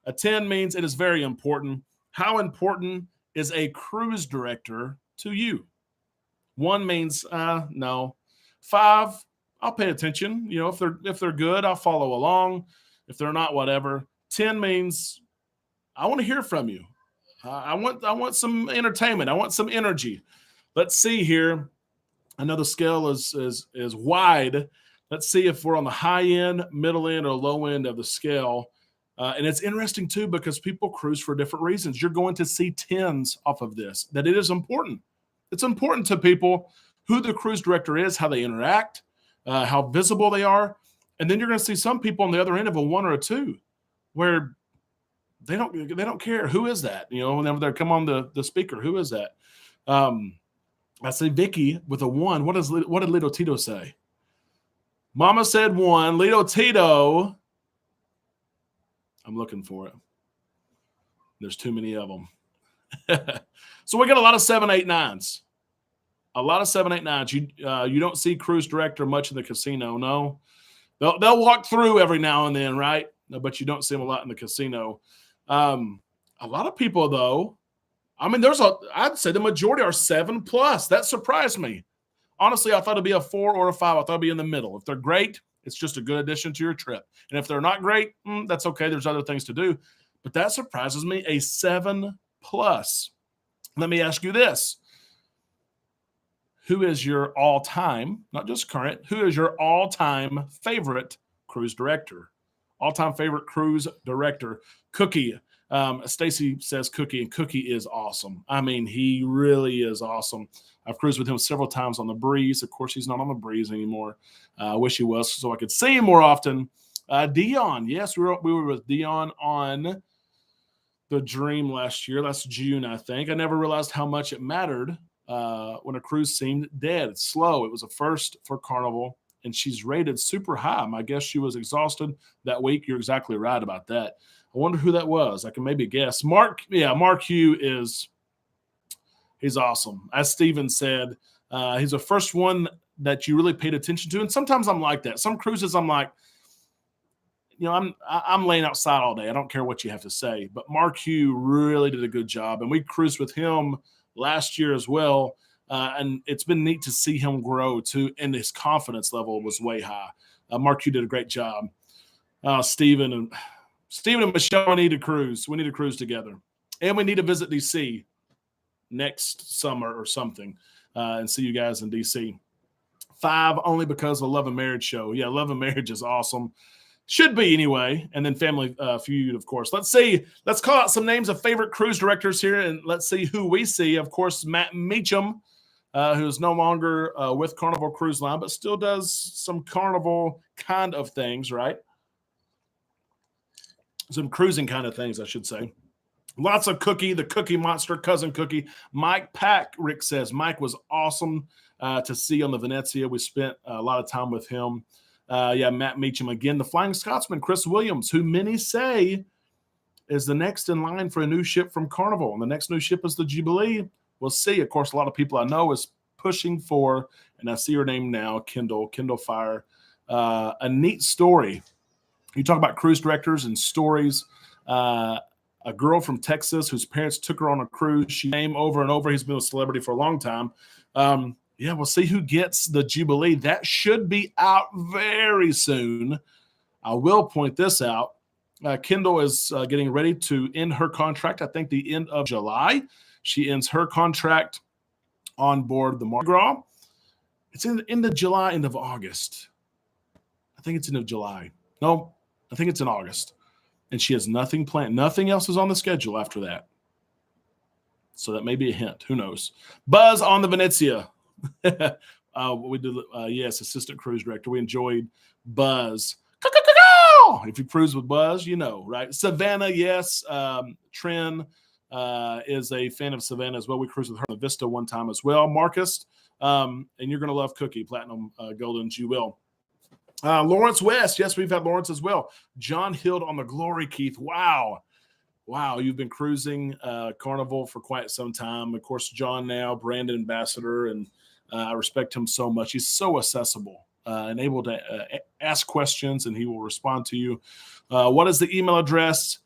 A 10 means it is very important. How important is a cruise director to you? 1 means no. 5, I'll pay attention. You know, if they're good, I'll follow along. If they're not, whatever. 10 means I want to hear from you. I want some entertainment. I want some energy. Let's see here. I know the scale is wide. Let's see if we're on the high end, middle end, or low end of the scale. And it's interesting, too, because people cruise for different reasons. You're going to see 10s off of this, that it is important. It's important to people who the cruise director is, how they interact, how visible they are. And then you're going to see some people on the other end of a 1 or a 2 where they don't care. Who is that? You know, whenever they come on the speaker, who is that? I say Vicky with a 1. What did Lito Tito say? Mama said 1. Lito Tito. I'm looking for it. There's too many of them. So we got a lot of 7, 8, 9s. A lot of 789s. You don't see cruise director much in the casino. No, they'll walk through every now and then, right? But you don't see them a lot in the casino. A lot of people, though, I mean, I'd say the majority are 7+. That surprised me. Honestly, I thought it'd be a 4 or a 5. I thought it'd be in the middle. If they're great, it's just a good addition to your trip. And if they're not great, that's okay. There's other things to do. But that surprises me, a 7+. Let me ask you this. Who is your all-time, not just current, who is your all-time favorite cruise director? All-time favorite cruise director. Cookie. Stacy says Cookie, and Cookie is awesome. I mean, he really is awesome. I've cruised with him several times on the Breeze. Of course, he's not on the Breeze anymore. I wish he was so I could see him more often. Dion. Yes, we were with Dion on the Dream last year. That's June, I think. I never realized how much it mattered when a cruise seemed dead, slow. It was a first for Carnival, and she's rated super high. I guess she was exhausted that week. You're exactly right about that. I wonder who that was. I can maybe guess. Mark Hugh he's awesome. As Steven said, he's the first one that you really paid attention to. And sometimes I'm like that. Some cruises I'm like, I'm laying outside all day. I don't care what you have to say. But Mark Hugh really did a good job. And we cruised with him last year as well. And it's been neat to see him grow too. And his confidence level was way high. Mark Hugh did a great job. Steven and Michelle need to cruise. We need to cruise together. And we need to visit DC next summer or something and see you guys in DC. 5 only because of Love and Marriage show. Yeah, Love and Marriage is awesome. Should be anyway. And then Family Feud, of course. Let's call out some names of favorite cruise directors here, and let's see who we see. Of course, Matt Meacham, who's no longer with Carnival Cruise Line, but still does some Carnival kind of things, right? Some cruising kind of things, I should say. Lots of Cookie, the Cookie Monster, Cousin Cookie. Mike Pack, Rick says. Mike was awesome to see on the Venezia. We spent a lot of time with him. Matt Meacham again. The Flying Scotsman, Chris Williams, who many say is the next in line for a new ship from Carnival. And the next new ship is the Jubilee. We'll see. Of course, a lot of people I know is pushing for, and I see her name now, Kendall Fire. A neat story. You talk about cruise directors and stories. A girl from Texas whose parents took her on a cruise. She came over and over. He's been a celebrity for a long time. We'll see who gets the Jubilee. That should be out very soon. I will point this out. Kendall is getting ready to end her contract, I think the end of July. She ends her contract on board the Mardi Gras. It's in the end of July, end of August. I think it's end of July. No, I think it's in August. And she has nothing planned. Nothing else is on the schedule after that. So that may be a hint. Who knows? Buzz on the Venezia. We did, yes, assistant cruise director. We enjoyed Buzz. If you cruise with Buzz, you know, right? Savannah, yes. Trin is a fan of Savannah as well. We cruised with her on the Vista one time as well. Marcus, and you're going to love Cookie, Platinum Golden Jewel. Lawrence West. Yes, we've had Lawrence as well. John Hild on the Glory, Keith. Wow. You've been cruising Carnival for quite some time. Of course, John now, brand ambassador, and I respect him so much. He's so accessible and able to ask questions, and he will respond to you. What is the email address?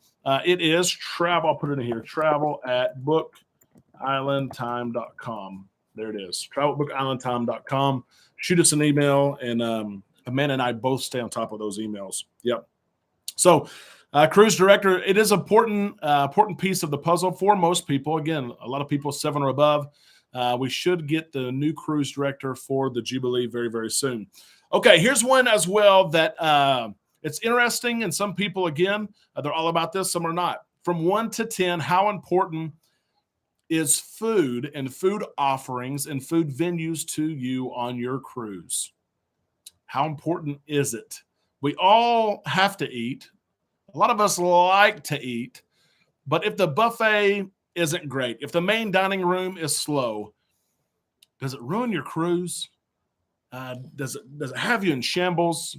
It is travel. I'll put it in here. travel@bookislandtime.com. There it is. travel@bookislandtime.com. Shoot us an email, and Amanda and I both stay on top of those emails. Yep. So, cruise director, it is important piece of the puzzle for most people. Again, a lot of people 7 or above. We should get the new cruise director for the Jubilee very, very soon. Okay, here's one as well that it's interesting, and some people, again, they're all about this, some are not. From 1 to 10, how important is food and food offerings and food venues to you on your cruise? How important is it? We all have to eat. A lot of us like to eat, but if the buffet isn't great, if the main dining room is slow, does it ruin your cruise? Does it have you in shambles,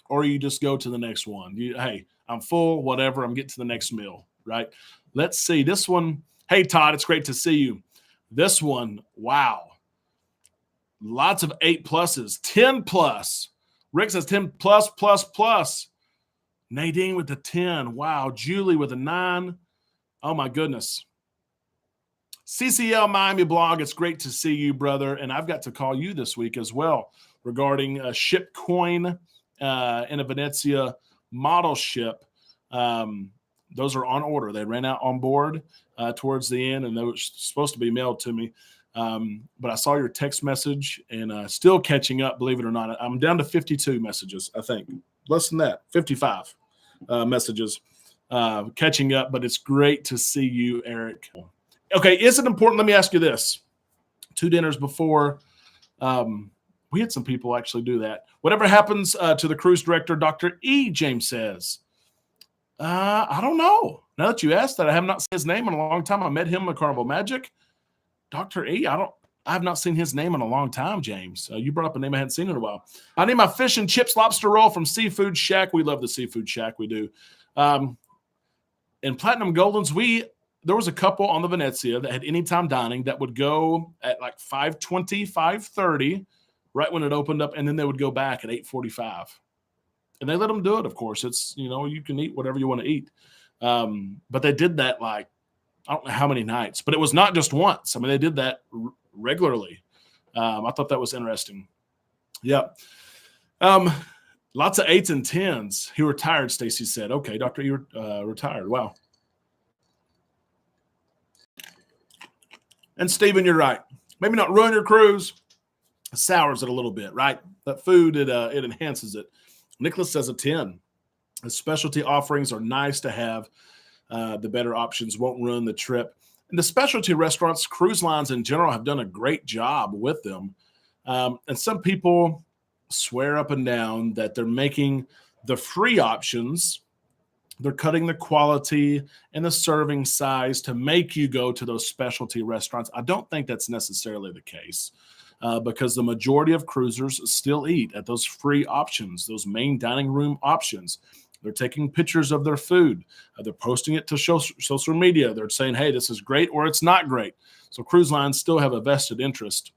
or you just go to the next one? Hey, I'm full, whatever. I'm getting to the next meal, right? Let's see this one. Hey, Todd, it's great to see you. This one, wow. Lots of 8+s, 10+. Rick says 10+++. Nadine with the 10. Wow. Julie with a 9. Oh, my goodness. CCL Miami blog, it's great to see you, brother. And I've got to call you this week as well regarding a ship coin in a Venezia model ship. Those are on order. They ran out on board towards the end, and they were supposed to be mailed to me. But I saw your text message and still catching up, believe it or not. I'm down to 52 messages, I think. Less than that, 55 messages catching up. But it's great to see you, Eric. Okay, is it important? Let me ask you this. 2 dinners before, we had some people actually do that. Whatever happens to the cruise director, Dr. E, James says. I don't know. Now that you asked that, I have not seen his name in a long time. I met him at Carnival Magic. Dr. E, I have not seen his name in a long time, James. You brought up a name I hadn't seen in a while. I need my fish and chips lobster roll from Seafood Shack. We love the Seafood Shack. We do. In Platinum Goldens, there was a couple on the Venezia that had anytime dining that would go at like 5:20, 5:30, right when it opened up, and then they would go back at 8:45. And they let them do it, of course. It's, you can eat whatever you want to eat. But they did that like, I don't know how many nights, but it was not just once. I mean, they did that regularly. I thought that was interesting. Yeah. Lots of 8s and 10s. He retired, Stacy said. Okay, Doctor, you retired. Wow. And Stephen, you're right. Maybe not ruin your cruise. It sours it a little bit, right? That food, it enhances it. Nicholas says a 10. The specialty offerings are nice to have. The better options won't ruin the trip. And the specialty restaurants, cruise lines in general, have done a great job with them. And some people swear up and down that they're making the free options. They're cutting the quality and the serving size to make you go to those specialty restaurants. I don't think that's necessarily the case because the majority of cruisers still eat at those free options, those main dining room options. They're taking pictures of their food. They're posting it to social media. They're saying, hey, this is great or it's not great. So cruise lines still have a vested interest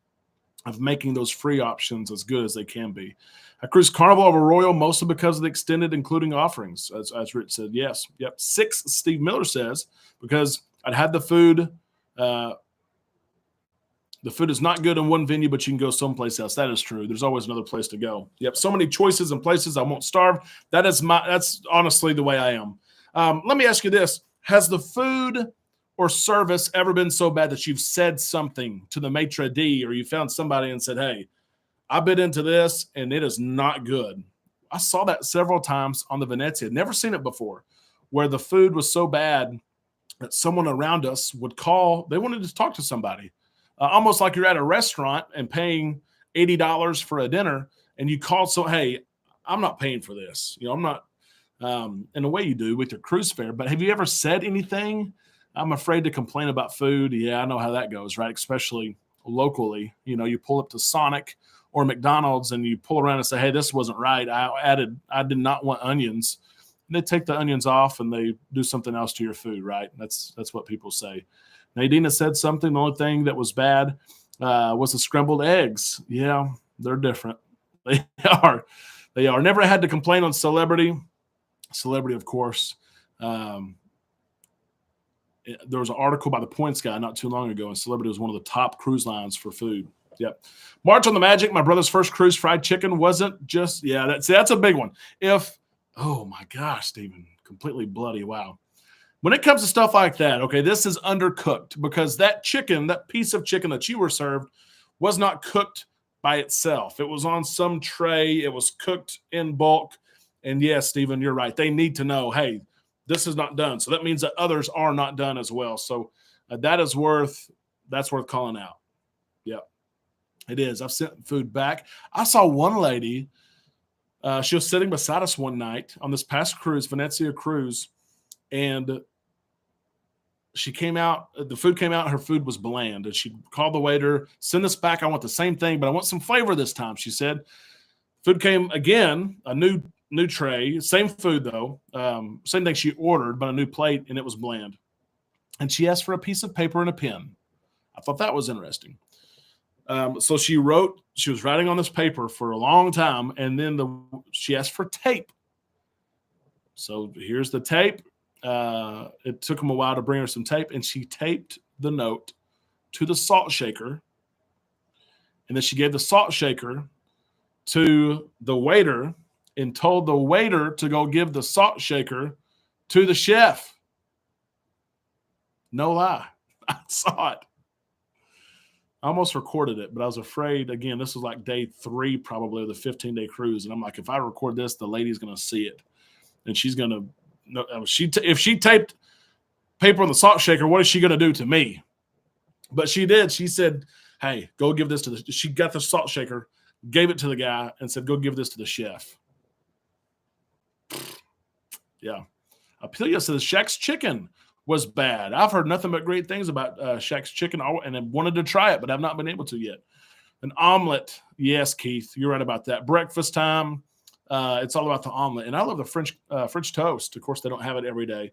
of making those free options as good as they can be. I cruise Carnival over Royal mostly because of the extended including offerings, as Rich said. Yes. Yep. 6, Steve Miller says, because I'd had the food. The food is not good in one venue, but you can go someplace else. That is true. There's always another place to go. Yep. So many choices and places. I won't starve. That's honestly the way I am. Let me ask you this. Has the food or service ever been so bad that you've said something to the maitre d', or you found somebody and said, hey, I bit into this and it is not good? I saw that several times on the Venezia. Never seen it before, where the food was so bad that someone around us would call. They wanted to talk to somebody. Almost like you're at a restaurant and paying $80 for a dinner, and you call, so, hey, I'm not paying for this. I'm not, in a way you do with your cruise fare, but have you ever said anything? I'm afraid to complain about food. Yeah, I know how that goes, right? Especially locally. You pull up to Sonic or McDonald's and you pull around and say, hey, this wasn't right. I did not want onions. And they take the onions off and they do something else to your food, right? That's what people say. Nadina said something. The only thing that was bad was the scrambled eggs. Yeah, they're different. They are. Never had to complain on Celebrity. Celebrity, of course. There was an article by the Points Guy not too long ago, and Celebrity was one of the top cruise lines for food. Yep. March on the Magic. My brother's first cruise fried chicken wasn't just, that's a big one. Oh my gosh, Stephen, completely bloody. Wow. When it comes to stuff like that, okay, this is undercooked because that piece of chicken that you were served was not cooked by itself. It was on some tray. It was cooked in bulk. And yes, Stephen, you're right. They need to know, hey, this is not done. So that means that others are not done as well. So that's worth calling out. Yep, it is. I've sent food back. I saw one lady. She was sitting beside us one night on this past cruise, Venezia cruise, and she came out. The food came out. Her food was bland, and she called the waiter, "Send this back. I want the same thing, but I want some flavor this time." She said. Food came again, a new tray, same food though, same thing she ordered, but a new plate, and it was bland. And she asked for a piece of paper and a pen. I thought that was interesting. So she was writing on this paper for a long time, and then she asked for tape. So here's the tape. It took him a while to bring her some tape, and she taped the note to the salt shaker. And then she gave the salt shaker to the waiter and told the waiter to go give the salt shaker to the chef. No lie. I saw it. I almost recorded it, but I was afraid, again, this was like day 3 probably of the 15-day cruise. And I'm like, if I record this, the lady's going to see it. And she's going to if she taped paper on the salt shaker, what is she going to do to me? But she did. She said, hey, go give this to she got the salt shaker, gave it to the guy, and said, go give this to the chef. Yeah. Apelia says Shaq's chicken was bad. I've heard nothing but great things about Shaq's chicken, and I wanted to try it, but I've not been able to yet. An omelet. Yes, Keith, you're right about that. Breakfast time. It's all about the omelet. And I love the French toast. Of course, they don't have it every day.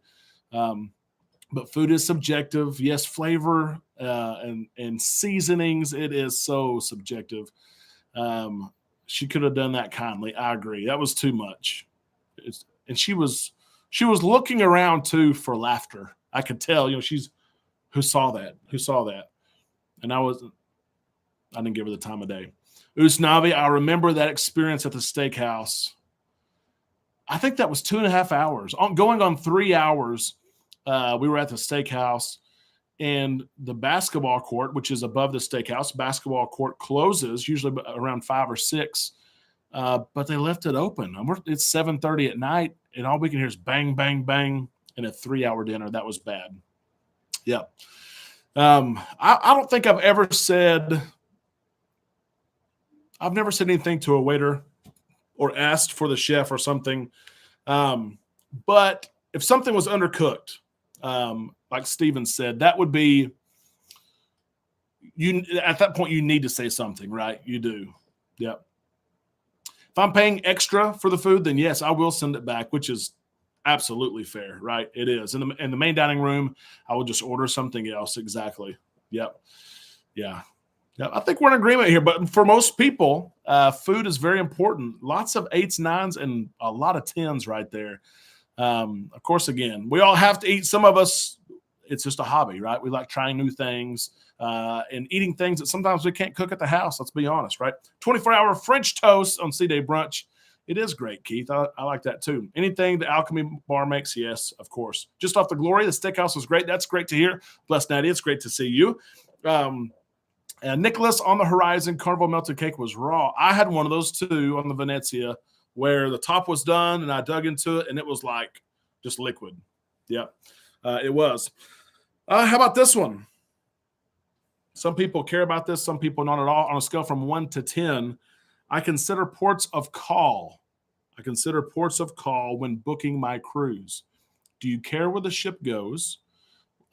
But food is subjective. Yes, flavor and seasonings, it is so subjective. She could have done that kindly. I agree. That was too much. And she was looking around too for laughter. I could tell, who saw that? And I didn't give her the time of day. Usnavi, I remember that experience at the steakhouse. I think that was 2.5 hours. Going on 3 hours, we were at the steakhouse, and the basketball court, which is above the steakhouse, basketball court closes usually around 5 or 6, but they left it open. It's 7:30 at night, and all we can hear is bang, bang, bang, and a 3-hour dinner. That was bad. Yeah. I don't think I've never said anything to a waiter or asked for the chef or something. But if something was undercooked, like Steven said, that would be at that point, you need to say something, right? You do. Yep. If I'm paying extra for the food, then yes, I will send it back, which is absolutely fair, right? It is. In the main dining room, I will just order something else. Exactly. Yep. Yeah. Yeah, I think we're in agreement here, but for most people, food is very important. Lots of 8s, 9s, and a lot of 10s right there. Of course, again, we all have to eat. Some of us, it's just a hobby, right? We like trying new things and eating things that sometimes we can't cook at the house. Let's be honest, right? 24-hour French toast on C-Day brunch. It is great, Keith. I like that too. Anything the Alchemy Bar makes, yes, of course. Just off the glory, the steakhouse was great. That's great to hear. Bless Natty, it's great to see you. And Nicholas, on the horizon, Carnival melted cake was raw. I had one of those too on the Venezia where the top was done and I dug into it and it was like just liquid. Yep, it was. How about this one? Some people care about this, some people not at all. On a scale from 1 to 10, I consider ports of call. When booking my cruise. Do you care where the ship goes?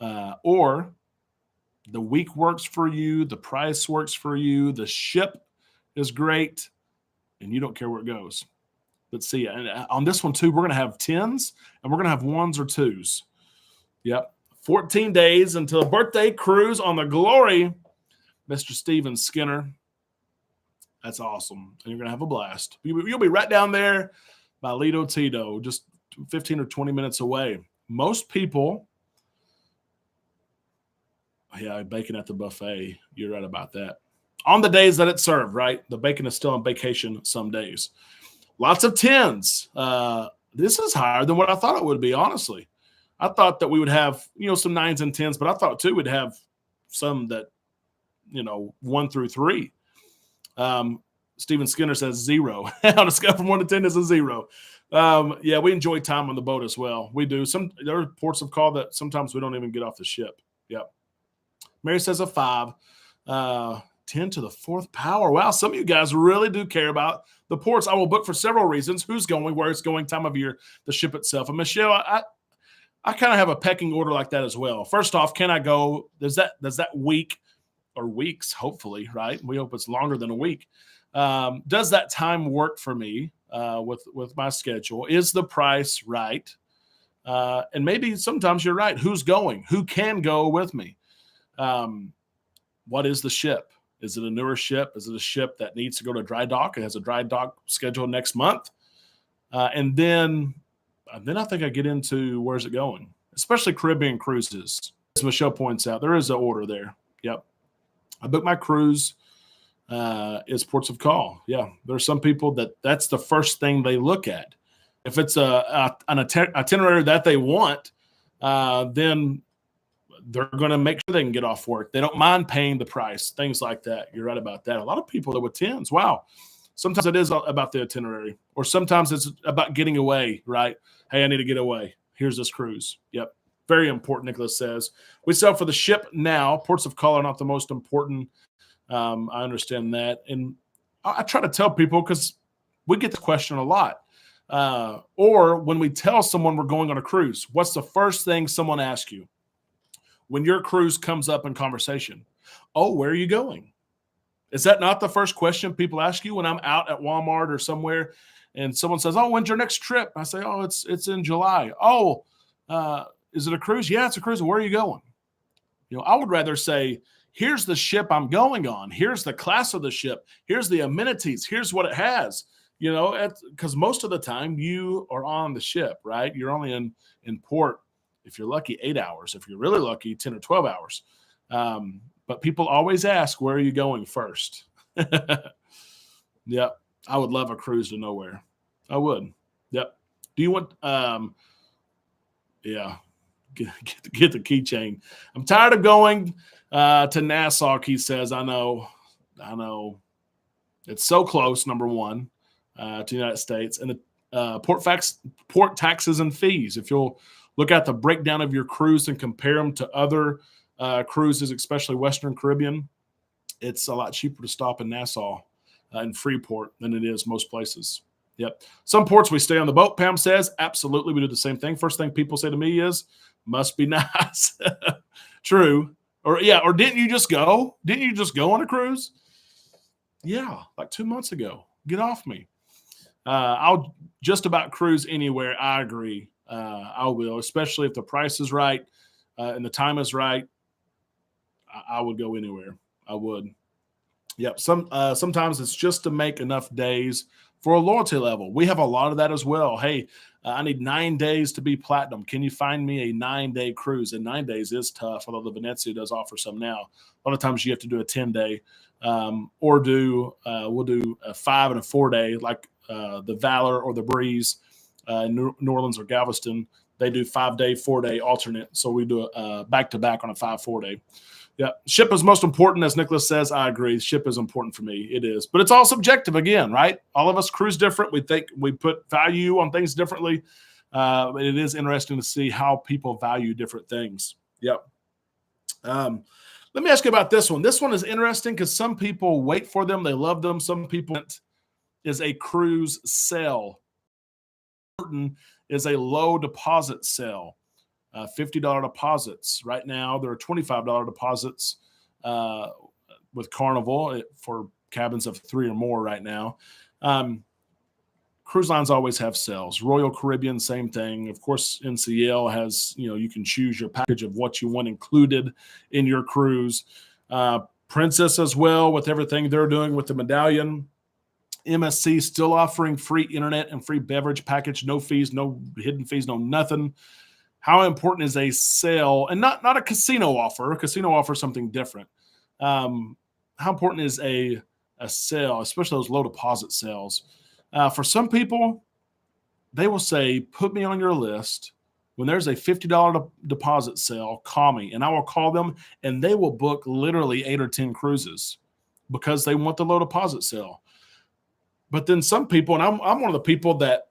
Or the week works for you, the price works for you, the ship is great, and you don't care where it goes. Let's see. And on this one, too, we're going to have 10s, and we're going to have 1s or 2s. Yep. 14 days until birthday cruise on the Glory, Mr. Steven Skinner. That's awesome. And you're going to have a blast. You'll be right down there by Lido Tito, just 15 or 20 minutes away. Most people, yeah, bacon at the buffet. You're right about that. On the days that it's served, right? The bacon is still on vacation some days. Lots of 10s. This is higher than what I thought it would be, honestly. I thought that we would have, some 9s and 10s, but I thought, too, we'd have some that, 1 through 3. Steven Skinner says 0. On a scale from 1 to 10 is a 0. Yeah, we enjoy time on the boat as well. We do. There are ports of call that sometimes we don't even get off the ship. Yep. Mary says a 5. 10 to the 4th power. Wow, some of you guys really do care about the ports. I will book for several reasons. Who's going, where it's going, time of year, the ship itself. And Michelle, I kind of have a pecking order like that as well. First off, can I go? Does that week or weeks, hopefully, right? We hope it's longer than a week. Does that time work for me with my schedule? Is the price right? And maybe sometimes you're right. Who's going? Who can go with me? What is the ship? Is it a newer ship? Is it a ship that needs to go to dry dock? It has a dry dock scheduled next month. And then I think I get into where's it going, especially Caribbean cruises. As Michelle points out, there is an order there. Yep. I booked my cruise. Is ports of call. Yeah. There's some people that's the first thing they look at. If it's an itinerary that they want, then they're going to make sure they can get off work. They don't mind paying the price, things like that. You're right about that. A lot of people that with tens, wow. Sometimes it is about the itinerary, or sometimes it's about getting away, right? Hey, I need to get away. Here's this cruise. Yep. Very important, Nicholas says. We sell for the ship now. Ports of call are not the most important. I understand that. And I try to tell people, because we get the question a lot. Or when we tell someone we're going on a cruise, what's the first thing someone asks you when your cruise comes up in conversation? Oh, where are you going? Is that not the first question people ask you when I'm out at Walmart or somewhere and someone says, oh, when's your next trip? I say, oh, it's in July. Oh, is it a cruise? Yeah, it's a cruise. Where are you going? I would rather say, here's the ship I'm going on. Here's the class of the ship. Here's the amenities. Here's what it has. Because most of the time you are on the ship, right? You're only in port, if you're lucky, 8 hours. If you're really lucky, 10 or 12 hours. But people always ask, where are you going first? Yep. I would love a cruise to nowhere. I would. Yep. Do you want, yeah, get the keychain. I'm tired of going to Nassau, he says. I know. It's so close, number one, to the United States. And the port taxes and fees. If you'll look at the breakdown of your cruise and compare them to other cruises, especially Western Caribbean, it's a lot cheaper to stop in Nassau and Freeport than it is most places. Yep. Some ports we stay on the boat, Pam says. Absolutely, we do the same thing. First thing people say to me is, must be nice. True. Or didn't you just go? Didn't you just go on a cruise? Yeah, like 2 months ago. Get off me. I'll just about cruise anywhere. I agree. I will, especially if the price is right and the time is right. I would go anywhere. I would. Yep. Sometimes it's just to make enough days for a loyalty level. We have a lot of that as well. Hey, I need 9 days to be platinum. Can you find me a 9-day cruise? And 9 days is tough, although the Venezia does offer some now. A lot of times you have to do a 10-day we'll do a 5 and a 4-day, like the Valor or the Breeze in New Orleans or Galveston. They do 5-day, 4-day alternate. So we do a back-to-back on a 5-4-day. Yeah, ship is most important, as Nicholas says. I agree. Ship is important for me. It is. But it's all subjective again, right? All of us cruise different. We think we put value on things differently. It is interesting to see how people value different things. Yep. Let me ask you about this one. This one is interesting because some people wait for them. They love them. Some people is a cruise sale. Is a low deposit sale. $50 deposits. Right now, there are $25 deposits with Carnival for cabins of 3 or more right now. Cruise lines always have sales. Royal Caribbean, same thing. Of course, NCL has, you can choose your package of what you want included in your cruise. Princess as well, with everything they're doing with the Medallion. MSC still offering free internet and free beverage package, no fees, no hidden fees, no nothing. How important is a sale, and not a casino offer? A casino offer something different. How important is a sale, especially those low deposit sales? For some people, they will say, put me on your list. When there's a $50 deposit sale, call me, and I will call them, and they will book literally 8 or 10 cruises because they want the low deposit sale. But then some people, and I'm one of the people that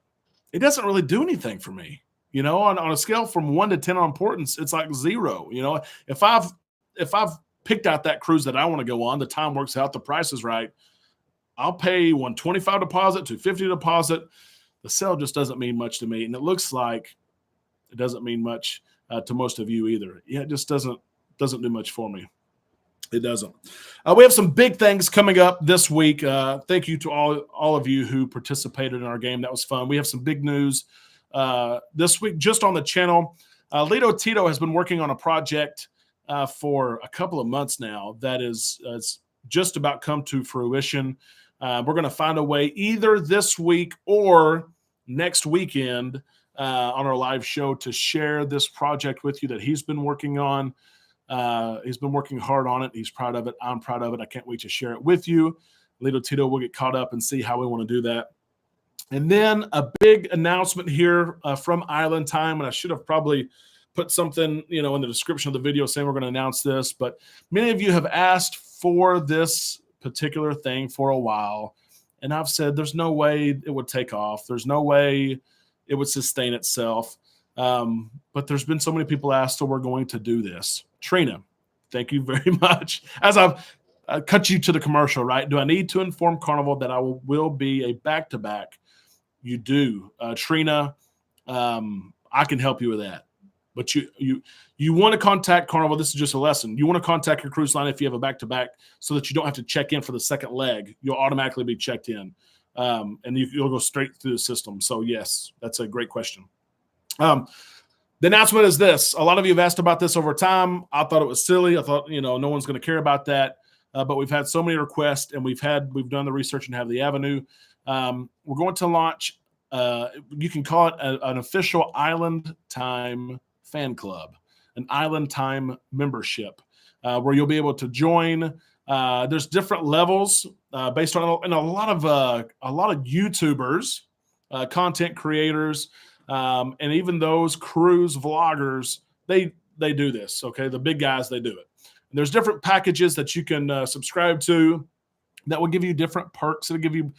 it doesn't really do anything for me. On a scale from 1 to 10 on importance, it's like 0. If I've picked out that cruise that I want to go on, the time works out, the price is right, I'll pay $125 deposit, $250 deposit. The sale just doesn't mean much to me, and it looks like it doesn't mean much to most of you either. Yeah, it just doesn't do much for me. It doesn't. We have some big things coming up this week. Thank you to all of you who participated in our game. That was fun. We have some big news this week just on the channel. Lito Tito has been working on a project for a couple of months now that is just about come to fruition. We're going to find a way either this week or next weekend on our live show to share this project with you that he's been working on. He's been working hard on it. He's proud of it. I'm proud of it. I can't wait to share it with you. Lito Tito will get caught up and see how we want to do that. And then a big announcement here from Island Time, and I should have probably put something, in the description of the video saying we're going to announce this, but many of you have asked for this particular thing for a while, and I've said there's no way it would take off. There's no way it would sustain itself. But there's been so many people asked, so we're going to do this. Trina, thank you very much. As I've cut you to the commercial, right? Do I need to inform Carnival that I will be a back-to-back? You do. Trina, I can help you with that. But you want to contact Carnival. This is just a lesson. You want to contact your cruise line if you have a back-to-back so that you don't have to check in for the second leg. You'll automatically be checked in, and you'll go straight through the system. So, yes, that's a great question. The announcement is this. A lot of you have asked about this over time. I thought it was silly. I thought, no one's going to care about that. But we've had so many requests, and we've done the research and have the avenue. We're going to launch, you can call it an official Island Time fan club, an Island Time membership, where you'll be able to join. There's different levels based on, and a lot of YouTubers, content creators, and even those cruise vloggers, they do this. Okay, the big guys, they do it. And there's different packages that you can subscribe to that will give you different perks. It'll give you,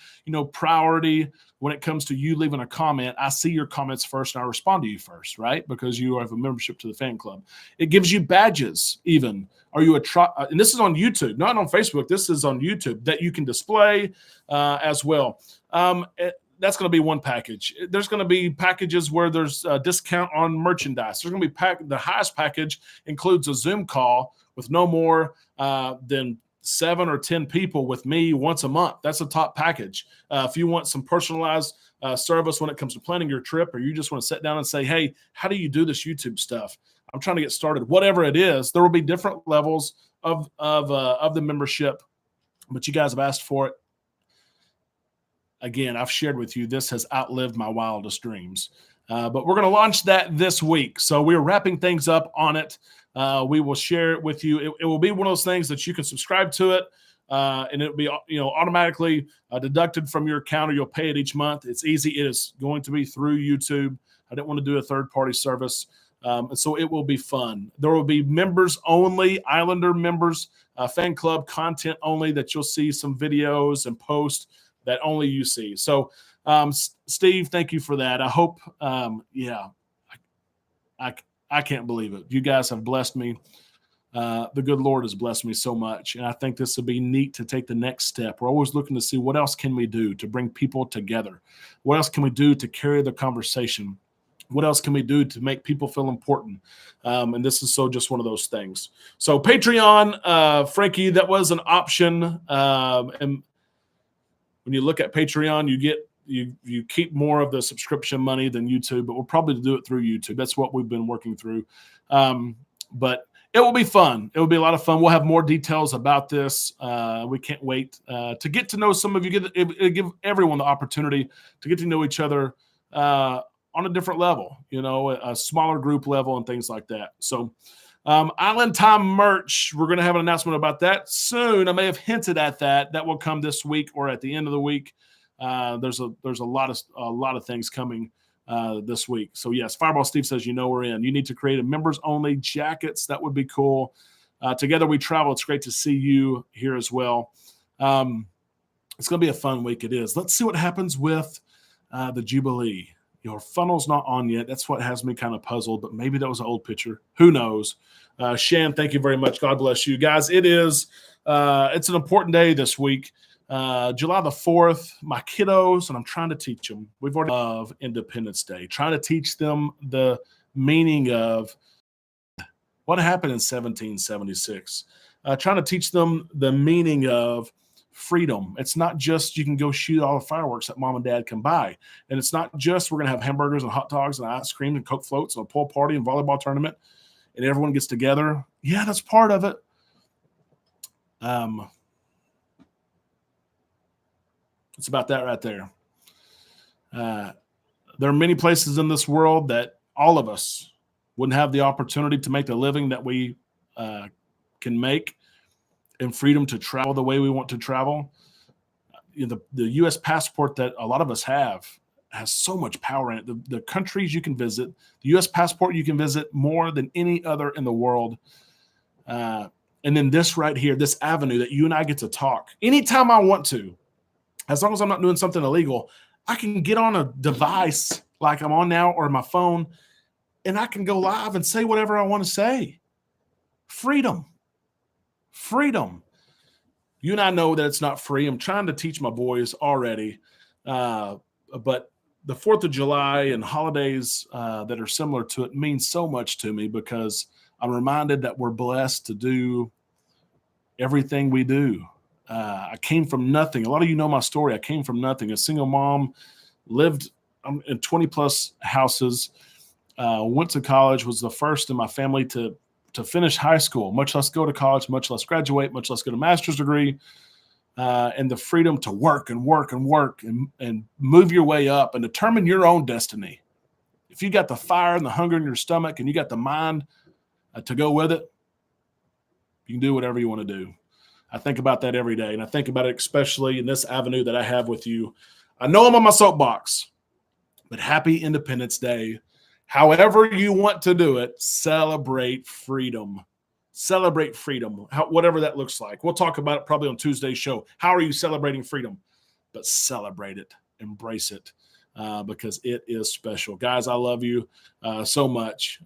priority when it comes to you leaving a comment. I see your comments first and I respond to you first, right? Because you have a membership to the fan club. It gives you badges even. Are you and this is on YouTube, not on Facebook. This is on YouTube that you can display as well. That's going to be one package. There's going to be packages where there's a discount on merchandise. There's going to be the highest package includes a Zoom call with no more than 7 or 10 people with me once a month. That's a top package. If you want some personalized service when it comes to planning your trip, or you just want to sit down and say, hey, how do you do this YouTube stuff? I'm trying to get started. Whatever it is, there will be different levels of the membership, but you guys have asked for it. Again, I've shared with you, this has outlived my wildest dreams. But we're going to launch that this week. So we're wrapping things up on it. We will share it with you. It will be one of those things that you can subscribe to it, and it'll be automatically deducted from your account, or you'll pay it each month. It's easy. It is going to be through YouTube. I didn't want to do a third-party service, and so it will be fun. There will be members only, Islander members, fan club content only, that you'll see some videos and posts that only you see. So, Steve, thank you for that. I hope, I can't believe it. You guys have blessed me. The good Lord has blessed me so much. And I think this would be neat to take the next step. We're always looking to see what else can we do to bring people together? What else can we do to carry the conversation? What else can we do to make people feel important? And this is just one of those things. So Patreon, Frankie, that was an option. And when you look at Patreon, you keep more of the subscription money than YouTube, but we'll probably do it through YouTube. That's what we've been working through. But it will be fun. It will be a lot of fun. We'll have more details about this. We can't wait to get to know some of you. Give everyone the opportunity to get to know each other on a different level, a smaller group level and things like that. So Island Time merch, we're going to have an announcement about that soon. I may have hinted at that. That will come this week or at the end of the week. There's a lot of things coming this week. So yes, Fireball Steve says, we're in. You need to create a members only jackets. That would be cool. Together we travel. It's great to see you here as well. It's going to be a fun week. It is. Let's see what happens with the Jubilee. Your funnel's not on yet. That's what has me kind of puzzled, but maybe that was an old picture. Who knows? Shan, thank you very much. God bless you guys. It's an important day this week. July the 4th, my kiddos, and I'm trying to teach them. We've already of Independence Day, trying to teach them the meaning of what happened in 1776. Trying to teach them the meaning of freedom. It's not just you can go shoot all the fireworks that mom and dad can buy. And it's not just we're going to have hamburgers and hot dogs and ice cream and Coke floats and a pool party and volleyball tournament and everyone gets together. Yeah, that's part of it. It's about that right there. There are many places in this world that all of us wouldn't have the opportunity to make the living that we can make, and freedom to travel the way we want to travel. The U.S. passport that a lot of us have has so much power in it. The countries you can visit, the U.S. passport you can visit more than any other in the world. And then this right here, this avenue that you and I get to talk anytime I want to, as long as I'm not doing something illegal, I can get on a device like I'm on now or my phone, and I can go live and say whatever I want to say. Freedom. Freedom. You and I know that it's not free. I'm trying to teach my boys already. But the 4th of July and holidays that are similar to it mean so much to me, because I'm reminded that we're blessed to do everything we do. I came from nothing. A lot of you know my story. I came from nothing. A single mom, lived in 20 plus houses, went to college, was the first in my family to finish high school, much less go to college, much less graduate, much less get a master's degree, and the freedom to work and work and work and move your way up and determine your own destiny. If you got the fire and the hunger in your stomach and you got the mind to go with it, you can do whatever you want to do. I think about that every day, and I think about it especially in this avenue that I have with you. I know I'm on my soapbox, but happy Independence Day. However you want to do it, celebrate freedom. Celebrate freedom, whatever that looks like. We'll talk about it probably on Tuesday's show. How are you celebrating freedom? But celebrate it, embrace it, because it is special. Guys, I love you so much.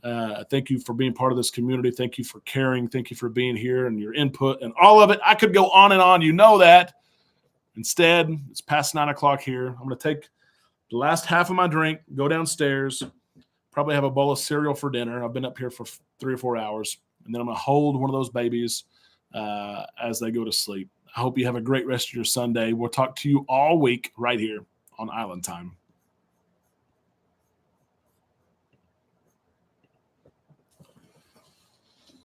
Thank you for being part of this community. Thank you for caring. Thank you for being here and your input and all of it. I could go on and on. You know that. Instead, it's past 9 o'clock here. I'm going to take the last half of my drink, go downstairs, probably have a bowl of cereal for dinner. I've been up here for 3 or 4 hours, and then I'm going to hold one of those babies as they go to sleep. I hope you have a great rest of your Sunday. We'll talk to you all week right here on Island Time.